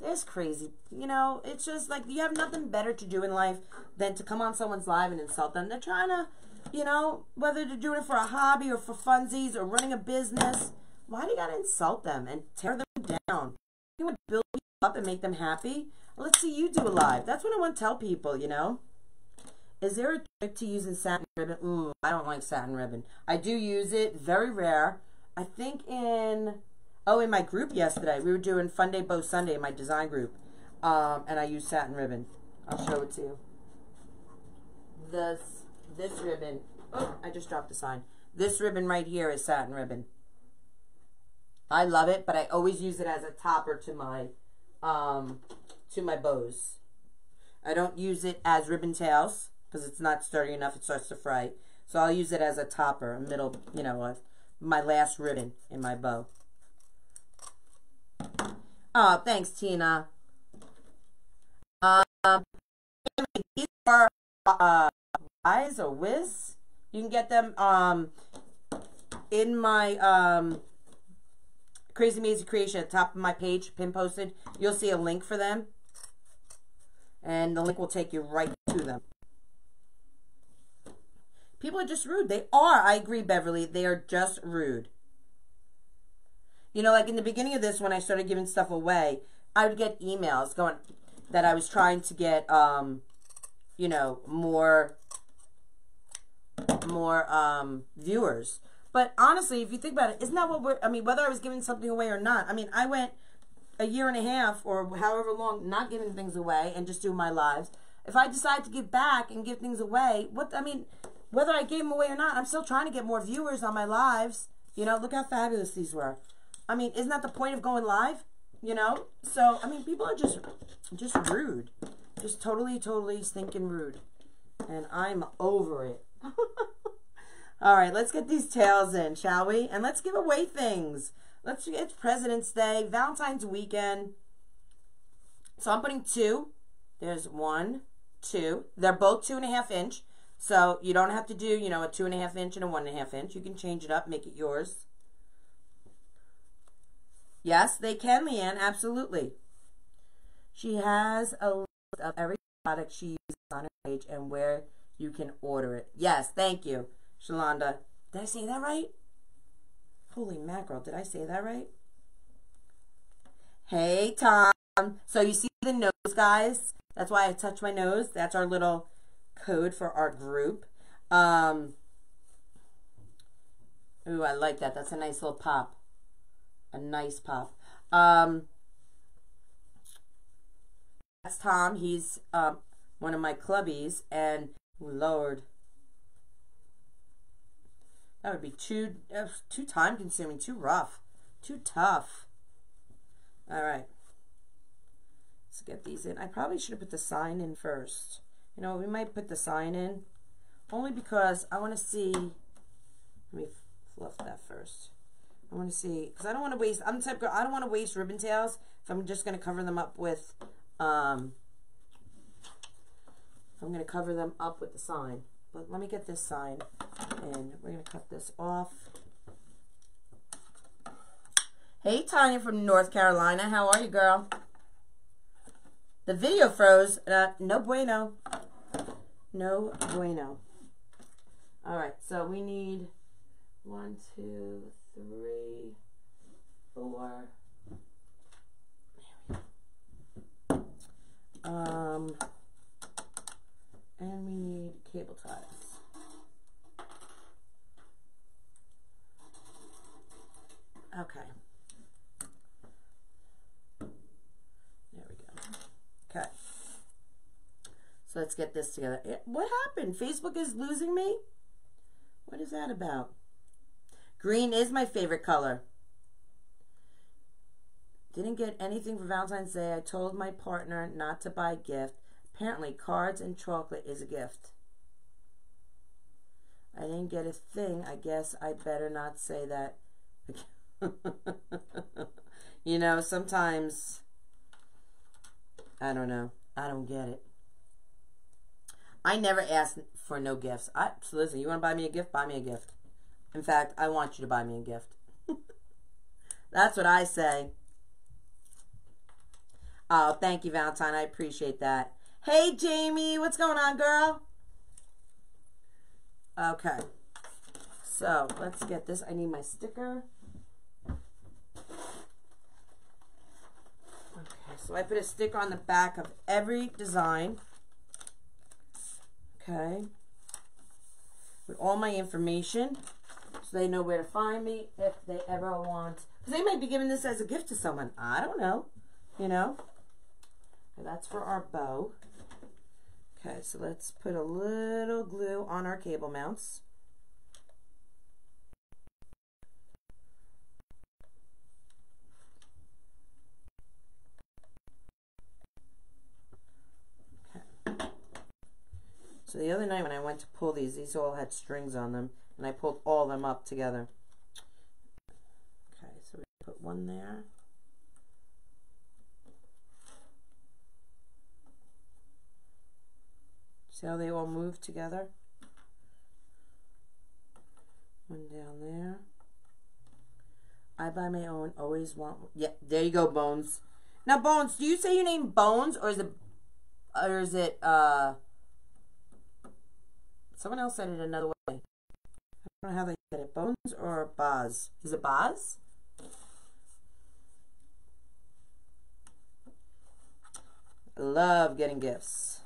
it's crazy. You know, it's just like you have nothing better to do in life than to come on someone's live and insult them. They're trying to, you know, whether they're doing it for a hobby or for funsies or running a business, why do you gotta insult them and tear them down? You want to build them up and make them happy? Well, let's see you do a live. That's what I want to tell people, you know. Is there a trick to using satin ribbon? Ooh, I don't like satin ribbon. I do use it, very rare. I think in my group yesterday, we were doing Fun Day Bow Sunday in my design group. And I used satin ribbon. I'll show it to you. This ribbon, oh, I just dropped the sign. This ribbon right here is satin ribbon. I love it, but I always use it as a topper to my bows. I don't use it as ribbon tails because it's not sturdy enough. It starts to fray. So I'll use it as a topper, a middle, you know, my last ribbon in my bow. Oh, thanks, Tina. These are Eyes or Wiz. You can get them in my Krazy Mazie Kreations at the top of my page, pin posted. You'll see a link for them. And the link will take you right to them. People are just rude. They are. I agree, Beverly. They are just rude. You know, like in the beginning of this, when I started giving stuff away, I would get emails going that I was trying to get, you know, more viewers. But honestly, if you think about it, isn't that what I mean, whether I was giving something away or not, I mean, I went a year and a half or however long not giving things away and just doing my lives. If I decide to give back and give things away, whether I gave them away or not, I'm still trying to get more viewers on my lives. You know, look how fabulous these were. I mean, isn't that the point of going live? You know? So, I mean, people are just rude. Just totally stinking rude. And I'm over it. All right, let's get these tails in, shall we? And let's give away things. It's President's Day, Valentine's weekend. So I'm putting 2. There's 1, 2. They're both 2.5 inch. So you don't have to do, you know, a 2.5 inch and a 1.5 inch. You can change it up, make it yours. Yes, they can, Leanne, absolutely. She has a list of every product she uses on her page and where you can order it. Yes, thank you, Shalonda. Did I say that right? Holy mackerel, did I say that right? Hey, Tom. So you see the nose, guys? That's why I touch my nose. That's our little code for our group. Ooh, I like that. That's a nice little pop. A nice pop. That's Tom. He's one of my clubbies, and oh, Lord, that would be too time consuming, too rough, too tough. All right, let's get these in. I probably should have put the sign in first. You know, we might put the sign in only because I want to see. Let me fluff that first. I want to see, because I don't want to waste, I'm the type of girl, I don't want to waste ribbon tails if I'm just going to cover them up with, I'm going to cover them up with the sign. But let me get this sign, and we're going to cut this off. Hey, Tanya from North Carolina, how are you, girl? The video froze, no bueno. No bueno. All right, so we need 1, 2, 3, 4. And we need cable ties. Okay. There we go. Okay. So let's get this together. What happened? Facebook is losing me? What is that about? Green is my favorite color. Didn't get anything for Valentine's Day. I told my partner not to buy a gift. Apparently, cards and chocolate is a gift. I didn't get a thing. I guess I better not say that. You know, sometimes, I don't know. I don't get it. I never ask for no gifts. So listen, you want to buy me a gift? Buy me a gift. In fact, I want you to buy me a gift. That's what I say. Oh, thank you, Valentine. I appreciate that. Hey, Jamie. What's going on, girl? Okay. So, let's get this. I need my sticker. Okay, so I put a sticker on the back of every design. Okay. With all my information. So they know where to find me if they ever want. Because they might be giving this as a gift to someone. I don't know. You know. Okay, that's for our bow. Okay, so let's put a little glue on our cable mounts. Okay. So the other night when I went to pull these all had strings on them, and I pulled all of them up together. Okay, so we put one there. See how they all move together? One down there. I buy my own, always want. Yeah, there you go, Bones. Now, Bones, do you say your name Bones, or is it someone else said it another way. I don't know how they said it. Bones or Boz? Is it Boz? I love getting gifts.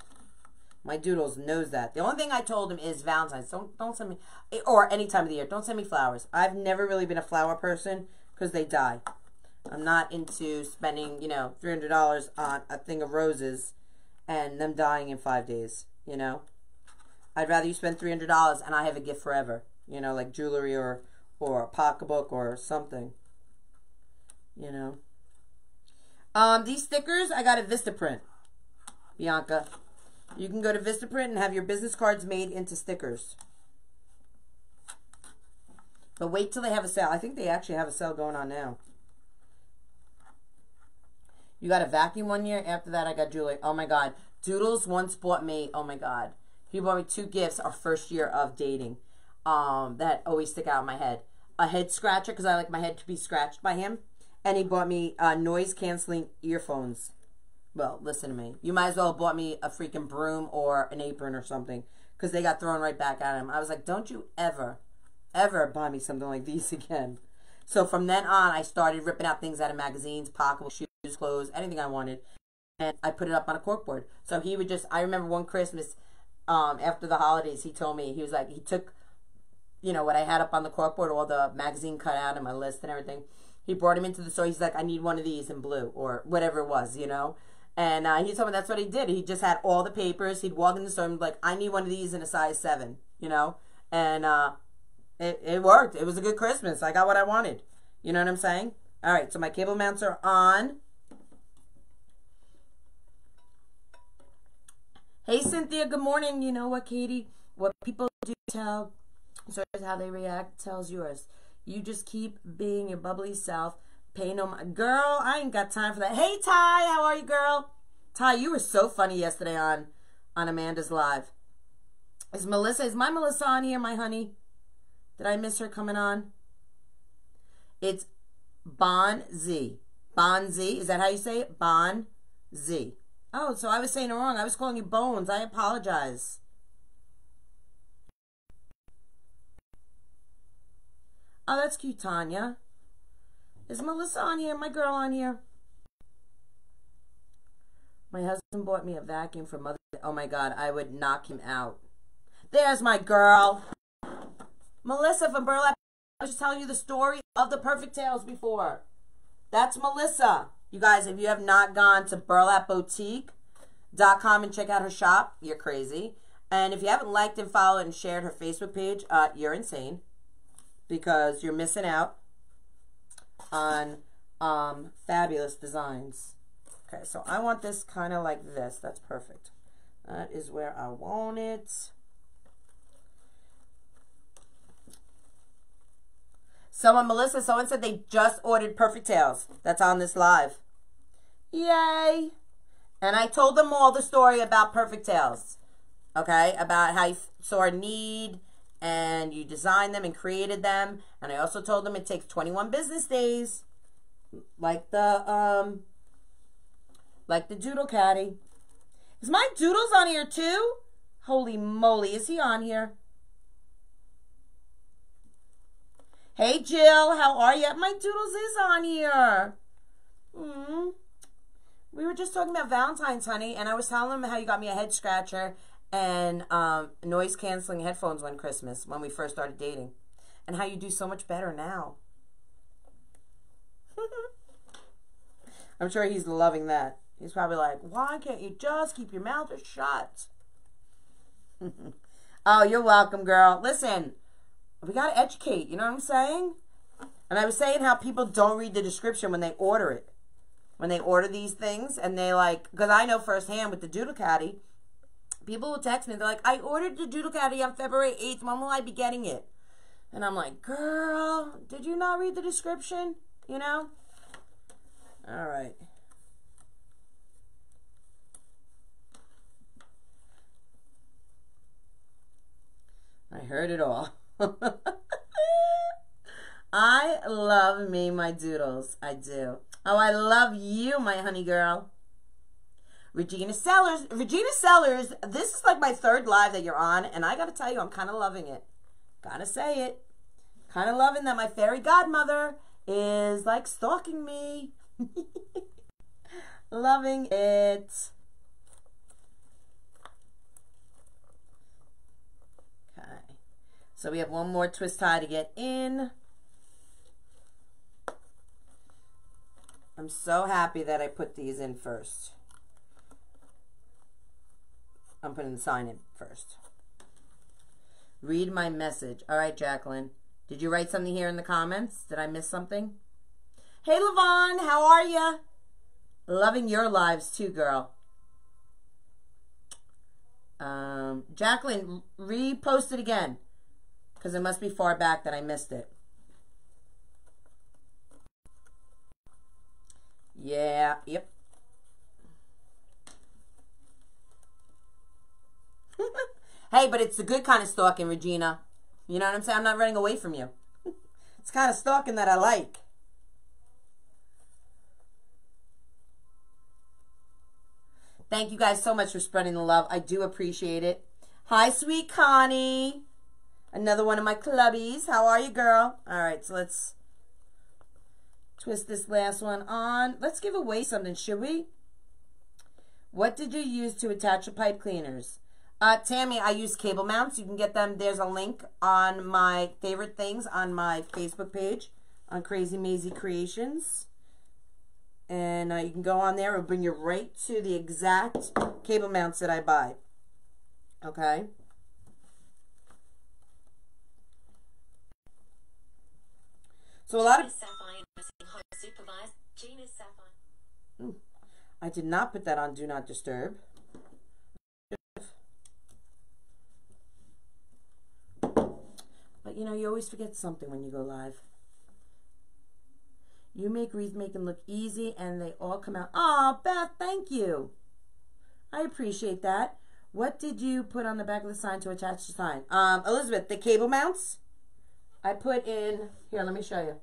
My Doodles knows that. The only thing I told him is Valentine's. Don't send me, or any time of the year, don't send me flowers. I've never really been a flower person because they die. I'm not into spending, you know, $300 on a thing of roses and them dying in 5 days, you know. I'd rather you spend $300 and I have a gift forever, you know, like jewelry or a pocketbook or something, you know. These stickers, I got a Vistaprint, Bianca. You can go to Vistaprint and have your business cards made into stickers. But wait till they have a sale. I think they actually have a sale going on now. You got a vacuum one year. After that, I got jewelry. Oh, my God. Doodles once bought me, oh, my God. He bought me 2 gifts our first year of dating that always stick out in my head. A head scratcher, because I like my head to be scratched by him. And he bought me noise-canceling earphones. Well, listen to me. You might as well have bought me a freaking broom or an apron or something, because they got thrown right back at him. I was like, don't you ever, ever buy me something like these again. So from then on, I started ripping out things out of magazines, pocketbooks, shoes, clothes, anything I wanted. And I put it up on a corkboard. So he would just, I remember one Christmas, after the holidays, he told me, he was like, he took, you know, what I had up on the corkboard, all the magazine cut out and my list and everything. He brought him into the store. He's like, I need one of these in blue or whatever it was, you know. And he told me that's what he did. He just had all the papers. He'd walk in the store and be like, I need one of these in a size 7, you know. And it worked. It was a good Christmas. I got what I wanted. You know what I'm saying? All right, so my cable mounts are on. Hey, Cynthia, good morning. You know what, Katie? What people do tell, so how they react tells yours. You just keep being your bubbly self. Pay no mind. Girl, I ain't got time for that. Hey, Ty, how are you, girl? Ty, you were so funny yesterday on Amanda's Live. Is my Melissa on here, my honey? Did I miss her coming on? It's Bon Z. Bon Z, is that how you say it? Bon Z. Oh, so I was saying it wrong. I was calling you Bones. I apologize. Oh, that's cute, Tanya. Is Melissa on here? My girl on here? My husband bought me a vacuum for Mother's Day. Oh, my God. I would knock him out. There's my girl. Melissa from Burlap. I was just telling you the story of the Perfect Tales before. That's Melissa. You guys, if you have not gone to burlapboutique.com and check out her shop, you're crazy. And if you haven't liked and followed and shared her Facebook page, you're insane. Because you're missing out on fabulous designs. Okay, so I want this kind of like this. That's perfect. That is where I want it. Melissa, someone said they just ordered Perfect Tails. That's on this live. Yay. And I told them all the story about Perfect Tails. Okay? About how you saw a need and you designed them and created them. And I also told them it takes 21 business days. Like the Doodle Caddy. Is my Doodles on here too? Holy moly, is he on here? Hey Jill, how are you? My Doodles is on here. We were just talking about Valentine's, honey, and I was telling him how you got me a head scratcher and noise canceling headphones one Christmas when we first started dating, and how you do so much better now. I'm sure he's loving that. He's probably like, why can't you just keep your mouth shut? Oh, you're welcome, girl. Listen, we got to educate, you know what I'm saying? And I was saying how people don't read the description when they order it. When they order these things, and they like, because I know firsthand with the Doodle Caddy, people will text me, they're like, I ordered the Doodle Caddy on February 8th, when will I be getting it? And I'm like, girl, did you not read the description? You know? All right. I heard it all. I love me, my Doodles. I do. Oh, I love you, my honey girl. Regina Sellers. Regina Sellers, this is like my third live that you're on, and I got to tell you, I'm kind of loving it. Gotta say it. Kind of loving that my fairy godmother is like stalking me. Loving it. So we have one more twist tie to get in. I'm so happy that I put these in first. I'm putting the sign in first. Read my message. All right, Jacqueline. Did you write something here in the comments? Did I miss something? Hey, Lavon. How are you? Loving your lives too, girl. Jacqueline, repost it again. Because it must be far back that I missed it. Yeah, yep. Hey, but it's the good kind of stalking, Regina. You know what I'm saying? I'm not running away from you. It's kind of stalking that I like. Thank you guys so much for spreading the love. I do appreciate it. Hi, sweet Connie. Another one of my clubbies. How are you, girl? All right, so let's twist this last one on. Let's give away something, should we? What did you use to attach your pipe cleaners? Tammy, I use cable mounts. You can get them. There's a link on my favorite things on my Facebook page on Krazy Mazie Kreations. And you can go on there. It'll bring you right to the exact cable mounts that I buy. Okay? So a lot of... I did not put that on Do Not Disturb. But, you know, you always forget something when you go live. You make wreath making look easy, and they all come out. Oh, Beth, thank you. I appreciate that. What did you put on the back of the sign to attach the sign? Elizabeth, the cable mounts. I put in, here, let me show you.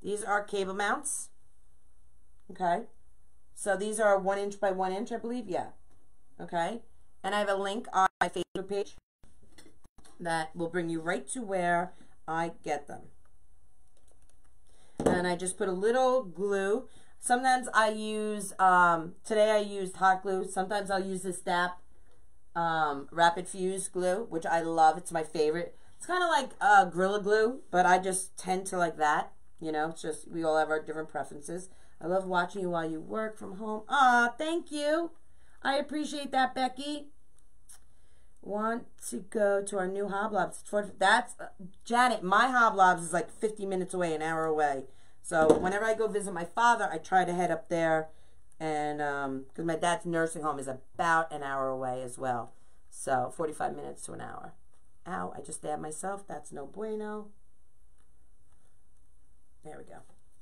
These are cable mounts. Okay. So these are 1 inch by 1 inch, I believe. Yeah. Okay. And I have a link on my Facebook page that will bring you right to where I get them. And I just put a little glue. Sometimes I use, today I used hot glue. Sometimes I'll use this Dap Rapid Fuse glue, which I love. It's my favorite. It's kind of like Gorilla Glue, but I just tend to like that. You know, it's just, we all have our different preferences. I love watching you while you work from home. Aw, thank you. I appreciate that, Becky. Want to go to our new Hoblobs. That's, Janet, my Hoblobs is like 50 minutes away, an hour away. So whenever I go visit my father, I try to head up there. And, because my dad's nursing home is about an hour away as well. So 45 minutes to an hour. Ow, I just stabbed myself. That's no bueno. There we go.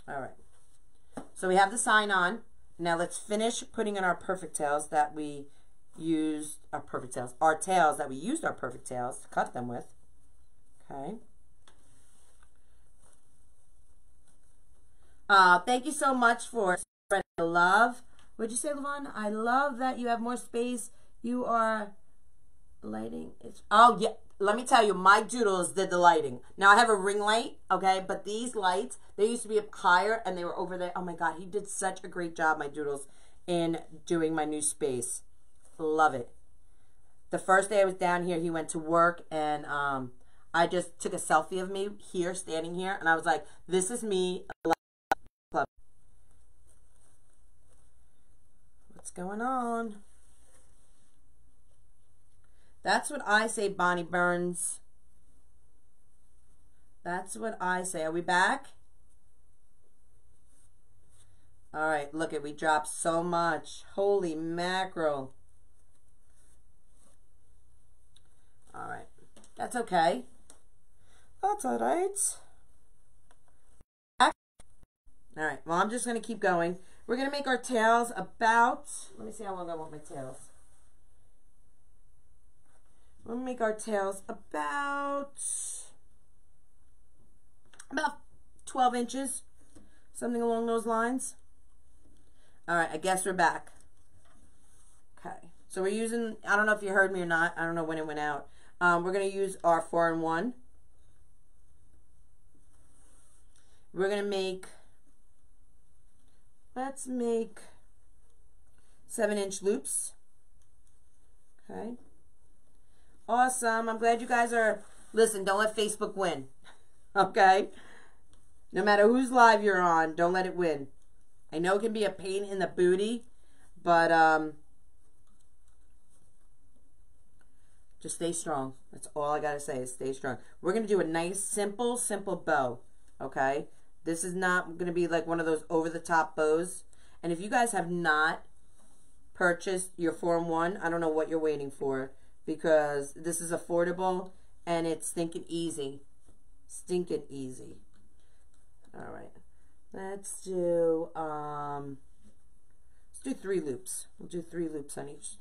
All right. So we have the sign on. Now let's finish putting in our perfect tails that we used, our tails that we used our perfect tails to cut them with. Okay. Thank you so much for spreading the love. What'd you say, Levon? I love that you have more space. You are lighting. Oh, yeah. Let me tell you, my doodles did the lighting. Now, I have a ring light, okay? But these lights, they used to be up higher, and they were over there. Oh, my God. He did such a great job, my doodles, in doing my new space. Love it. The first day I was down here, he went to work, and I just took a selfie of me here, standing here, and I was like, this is me. What's going on? That's what I say, Bonnie Burns. That's what I say. Are we back? All right, look it, we dropped so much. Holy mackerel. All right, that's okay. That's all right. All right, well, I'm just going to keep going. We're going to make our tails about, let me see how long I want my tails. We'll make our tails about 12 inches, something along those lines. All right, I guess we're back. Okay, so we're using, I don't know if you heard me or not. I don't know when it went out. We're going to use our 4-in-1. We're going to make, let's make 7-inch loops. Okay. Awesome. I'm glad you guys are, listen, don't let Facebook win. Okay? No matter whose live you're on, don't let it win. I know it can be a pain in the booty, but just stay strong. That's all I got to say is stay strong. We're going to do a nice, simple bow. Okay? This is not going to be like one of those over-the-top bows. And if you guys have not purchased your 4-in-1, I don't know what you're waiting for. Because this is affordable and it's stinking easy. Stinking easy. All right. Let's do 3 loops. We'll do 3 loops on each.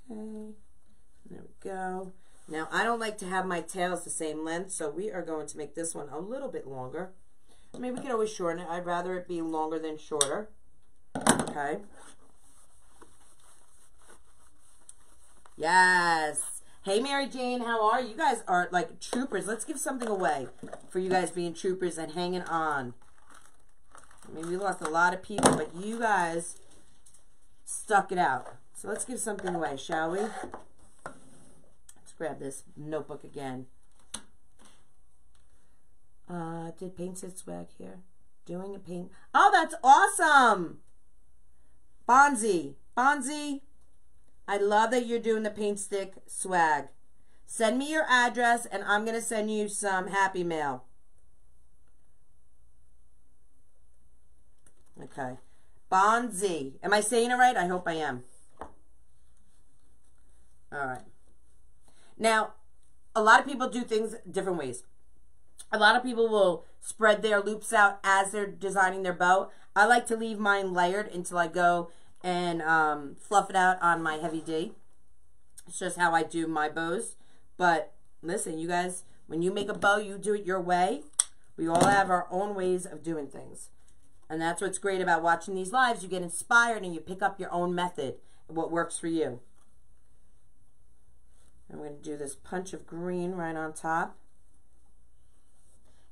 Okay, there we go. Now, I don't like to have my tails the same length, so we are going to make this one a little bit longer. I mean, we can always shorten it. I'd rather it be longer than shorter. Okay. Yes. Hey, Mary Jane, how are you? You guys are like troopers. Let's give something away for you guys being troopers and hanging on. I mean, we lost a lot of people, but you guys stuck it out. So let's give something away, shall we? Let's grab this notebook again. Did Paint Sit Swag here? Doing a paint. Oh, that's awesome! Bonzi. Bonzi, I love that you're doing the paint stick swag. Send me your address, and I'm going to send you some Happy Mail. Okay. Bonzi. Am I saying it right? I hope I am. All right. Now, a lot of people do things different ways. A lot of people will spread their loops out as they're designing their bow. I like to leave mine layered until I go and fluff it out on my heavy D. It's just how I do my bows. But listen, you guys, when you make a bow, you do it your way. We all have our own ways of doing things. And that's what's great about watching these lives. You get inspired and you pick up your own method, what works for you. I'm going to do this punch of green right on top.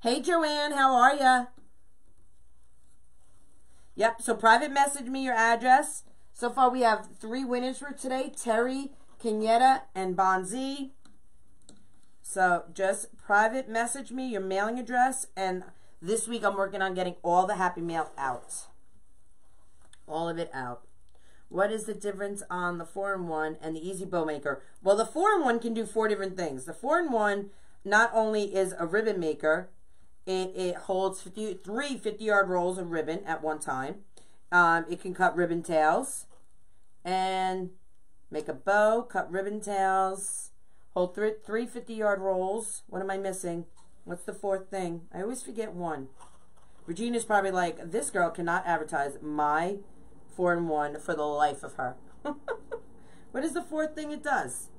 Hey, Joanne, how are ya? Yep, so private message me your address. So far, we have 3 winners for today. Terry, Kenyetta, and Bonzi. So just private message me your mailing address. And this week, I'm working on getting all the Happy Mail out. All of it out. What is the difference on the 4-in-1 and the Easy Bow Maker? Well, the 4-in-1 can do 4 different things. The 4-in-1 not only is a ribbon maker, it holds three 50-yard rolls of ribbon at one time. It can cut ribbon tails and make a bow, cut ribbon tails, hold three 50-yard rolls. What am I missing? What's the fourth thing? I always forget one. Regina's probably like, this girl cannot advertise my 4-in-1 for the life of her. What is the fourth thing it does?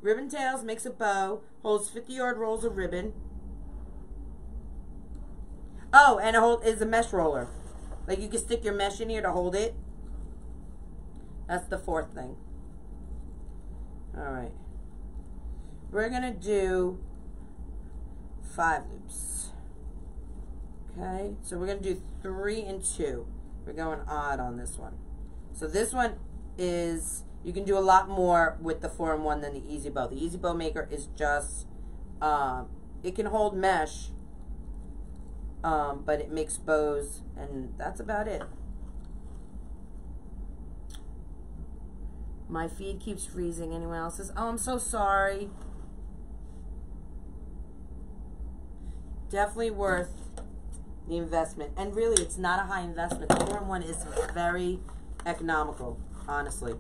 Ribbon tails, makes a bow, holds 50-yard rolls of ribbon. Oh, and it is a mesh roller. Like you can stick your mesh in here to hold it. That's the fourth thing. Alright. We're going to do 5 loops. Okay, so we're going to do 3 and 2. We're going odd on this one. So this one is, you can do a lot more with the 4-in-1 than the Easy Bow. The Easy Bow Maker is just, it can hold mesh, but it makes bows, and that's about it. My feed keeps freezing. Anyone else's? Oh, I'm so sorry. Definitely worth the investment. And really, it's not a high investment. The 4-in-1 is very economical, honestly.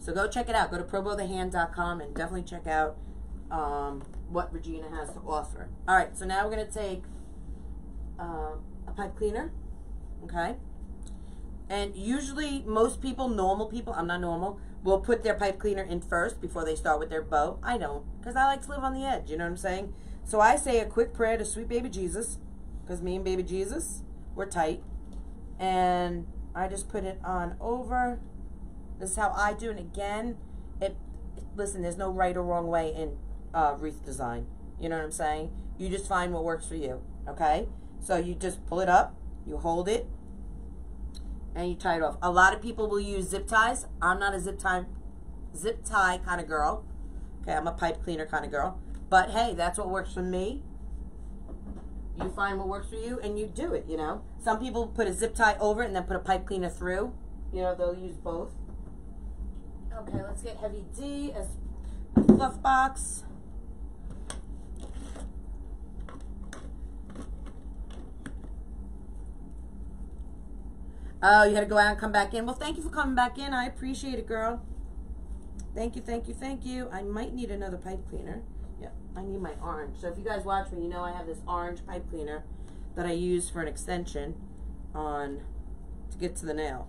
So go check it out. Go to probowthehand.com and definitely check out what Regina has to offer. All right, so now we're going to take a pipe cleaner, okay? And usually most people, normal people, I'm not normal, will put their pipe cleaner in first before they start with their bow. I don't, because I like to live on the edge, you know what I'm saying? So I say a quick prayer to sweet baby Jesus, because me and baby Jesus, we're tight. And I just put it on over. This is how I do it. Again, listen, there's no right or wrong way in wreath design. You know what I'm saying? You just find what works for you, okay? So you just pull it up, you hold it, and you tie it off. A lot of people will use zip ties. I'm not a zip tie kind of girl. Okay, I'm a pipe cleaner kind of girl. But hey, that's what works for me. You find what works for you, and you do it, you know. Some people put a zip tie over it and then put a pipe cleaner through. You know, they'll use both. Okay, let's get Heavy D as a fluff box. Oh, you had to go out and come back in. Well, thank you for coming back in. I appreciate it, girl. Thank you, thank you, thank you. I might need another pipe cleaner. Yeah, I need my orange. So if you guys watch me, you know I have this orange pipe cleaner that I use for an extension to get to the nail.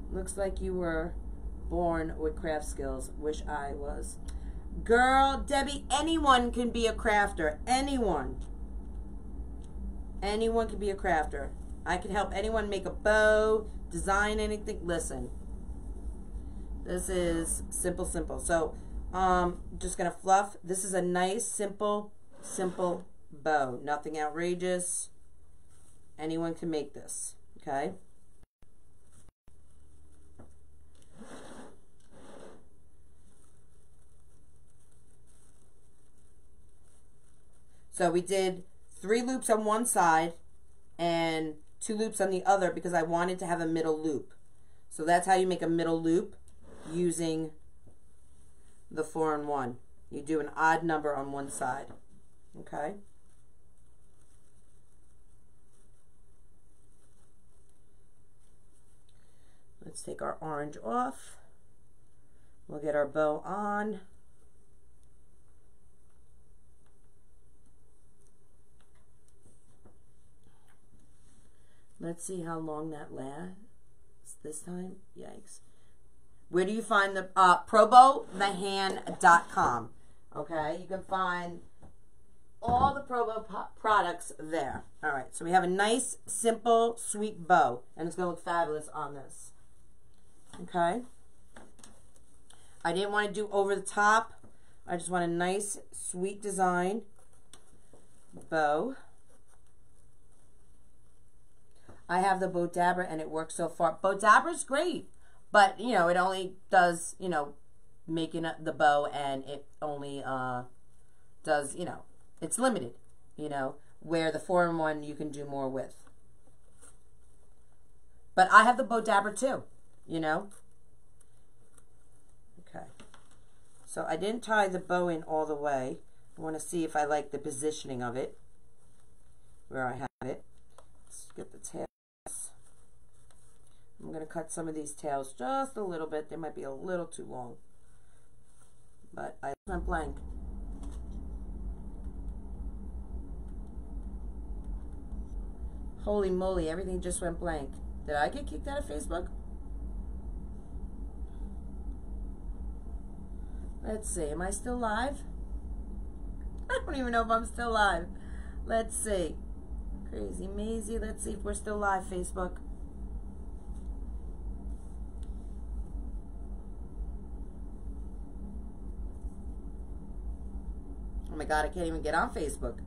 Looks like you were born with craft skills. Wish I was. Girl, Debbie, anyone can be a crafter. Anyone. Anyone can be a crafter. I can help anyone make a bow, design anything. Listen, this is simple. So, just gonna fluff. This is a nice, simple bow. Nothing outrageous. Anyone can make this, okay? So we did 3 loops on one side and 2 loops on the other because I wanted to have a middle loop. So that's how you make a middle loop using the 4-in-1. You do an odd number on one side. Okay? Let's take our orange off. We'll get our bow on. Let's see how long that lasts this time. Yikes. Where do you find the probowthehand.com? Okay, you can find all the Probo products there. All right, so we have a nice, simple, sweet bow, and it's going to look fabulous on this. Okay. I didn't want to do over the top. I just want a nice, sweet design bow. I have the Bow Dabber, and it works so far. Bow Dabber is great, but, you know, it only does, you know, making the bow, and it only does, you know, it's limited, you know, where the 4-in-1 you can do more with. But I have the Bow Dabber too, you know. Okay. So I didn't tie the bow in all the way. I want to see if I like the positioning of it, where I had it. Let's get the tails. I'm going to cut some of these tails just a little bit. They might be a little too long. But I went blank. Holy moly, everything just went blank. Did I get kicked out of Facebook? Let's see, am I still live? I don't even know if I'm still live. Let's see. Krazy Mazie, let's see if we're still live, Facebook. Oh my God, I can't even get on Facebook.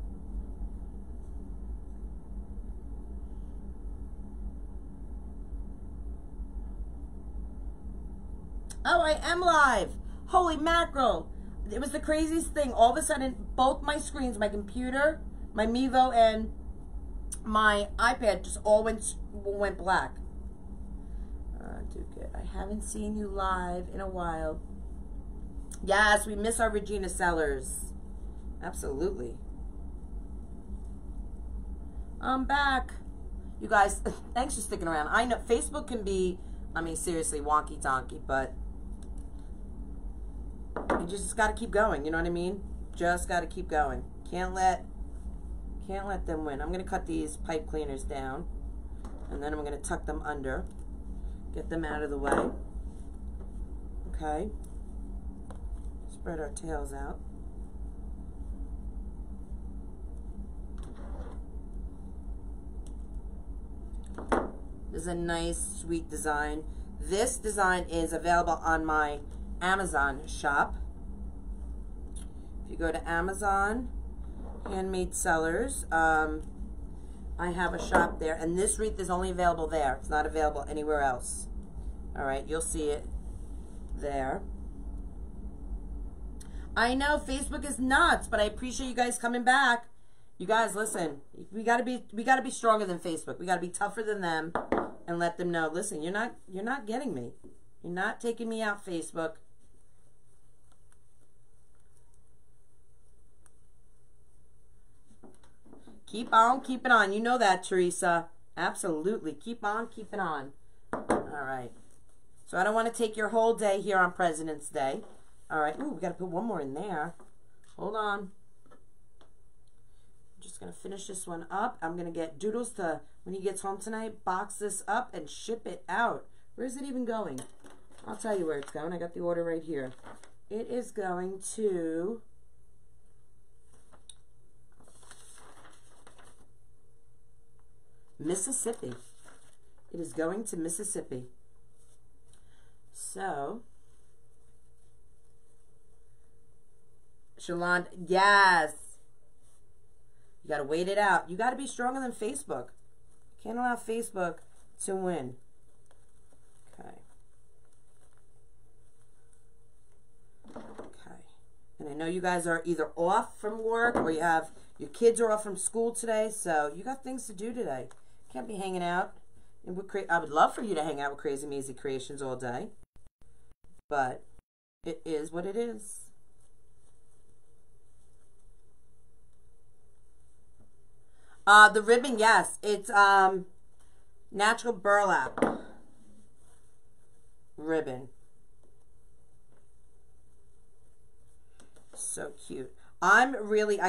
Oh, I am live. Holy mackerel. It was the craziest thing. All of a sudden, both my screens, my computer, my Mevo, and my iPad just all went black. Do good. I haven't seen you live in a while. Yes, we miss our Regina Sellers. Absolutely. I'm back. You guys, thanks for sticking around. I know Facebook can be, I mean, seriously, wonky-tonky, but you just got to keep going, you know what I mean? Just got to keep going. Can't let them win. I'm going to cut these pipe cleaners down, and then I'm going to tuck them under. Get them out of the way. Okay. Spread our tails out. This is a nice, sweet design. This design is available on my Amazon shop. If you go to Amazon, Handmade Sellers, I have a shop there, and this wreath is only available there. It's not available anywhere else. All right, you'll see it there. I know Facebook is nuts, but I appreciate you guys coming back. You guys, listen, we gotta be stronger than Facebook. We gotta be tougher than them, and let them know. Listen, you're not getting me. You're not taking me out, Facebook. Keep on keeping on. You know that, Teresa. Absolutely. Keep on keeping on. All right. So I don't want to take your whole day here on President's Day. All right. Ooh, we got to put one more in there. Hold on. I'm just going to finish this one up. I'm going to get Doodles to, when he gets home tonight, box this up and ship it out. Where is it even going? I'll tell you where it's going. I got the order right here. It is going to Mississippi. It is going to Mississippi. So, Shalon, yes. You got to wait it out. You got to be stronger than Facebook. Can't allow Facebook to win. Okay. Okay. And I know you guys are either off from work or you have, your kids are off from school today, so you got things to do today. Can't be hanging out. I would love for you to hang out with Krazy Mazie Kreations all day. But it is what it is. The ribbon, yes. It's natural burlap ribbon. So cute. I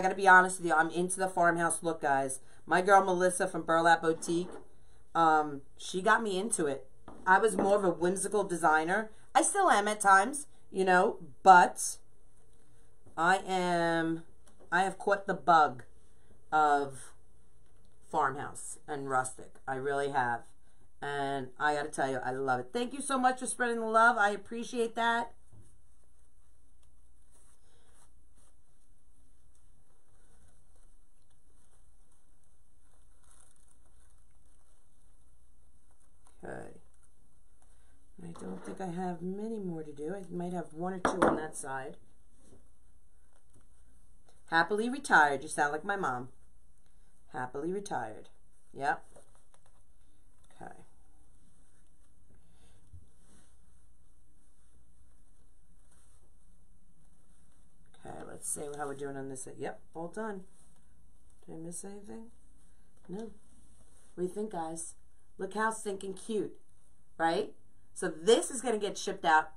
gotta be honest with you, I'm into the farmhouse look, guys. My girl Melissa from Burlap Boutique, she got me into it. I was more of a whimsical designer. I still am at times, you know, but I have caught the bug of farmhouse and rustic. I really have. And I gotta tell you, I love it. Thank you so much for spreading the love. I appreciate that. Okay. I don't think I have many more to do. I might have one or two on that side. Happily retired. You sound like my mom. Happily retired. Yep. Okay. Let's see how we're doing on this side. Yep, all done. Did I miss anything? No. What do you think, guys? Look how stinking cute, right? So this is going to get shipped out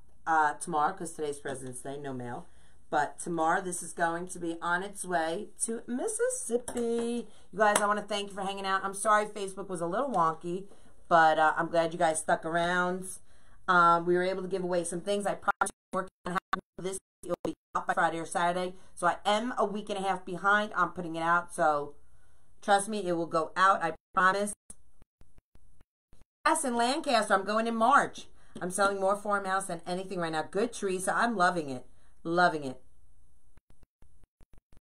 tomorrow because today's President's Day, no mail. But tomorrow this is going to be on its way to Mississippi. You guys, I want to thank you for hanging out. I'm sorry Facebook was a little wonky, but I'm glad you guys stuck around. We were able to give away some things. I promise I'm working on having this. It'll be out by Friday or Saturday. So I am a week and a half behind on putting it out. So trust me, it will go out. I promise. Yes, in Lancaster, I'm going in March. I'm selling more farmhouse than anything right now. Good Teresa, I'm loving it. Loving it.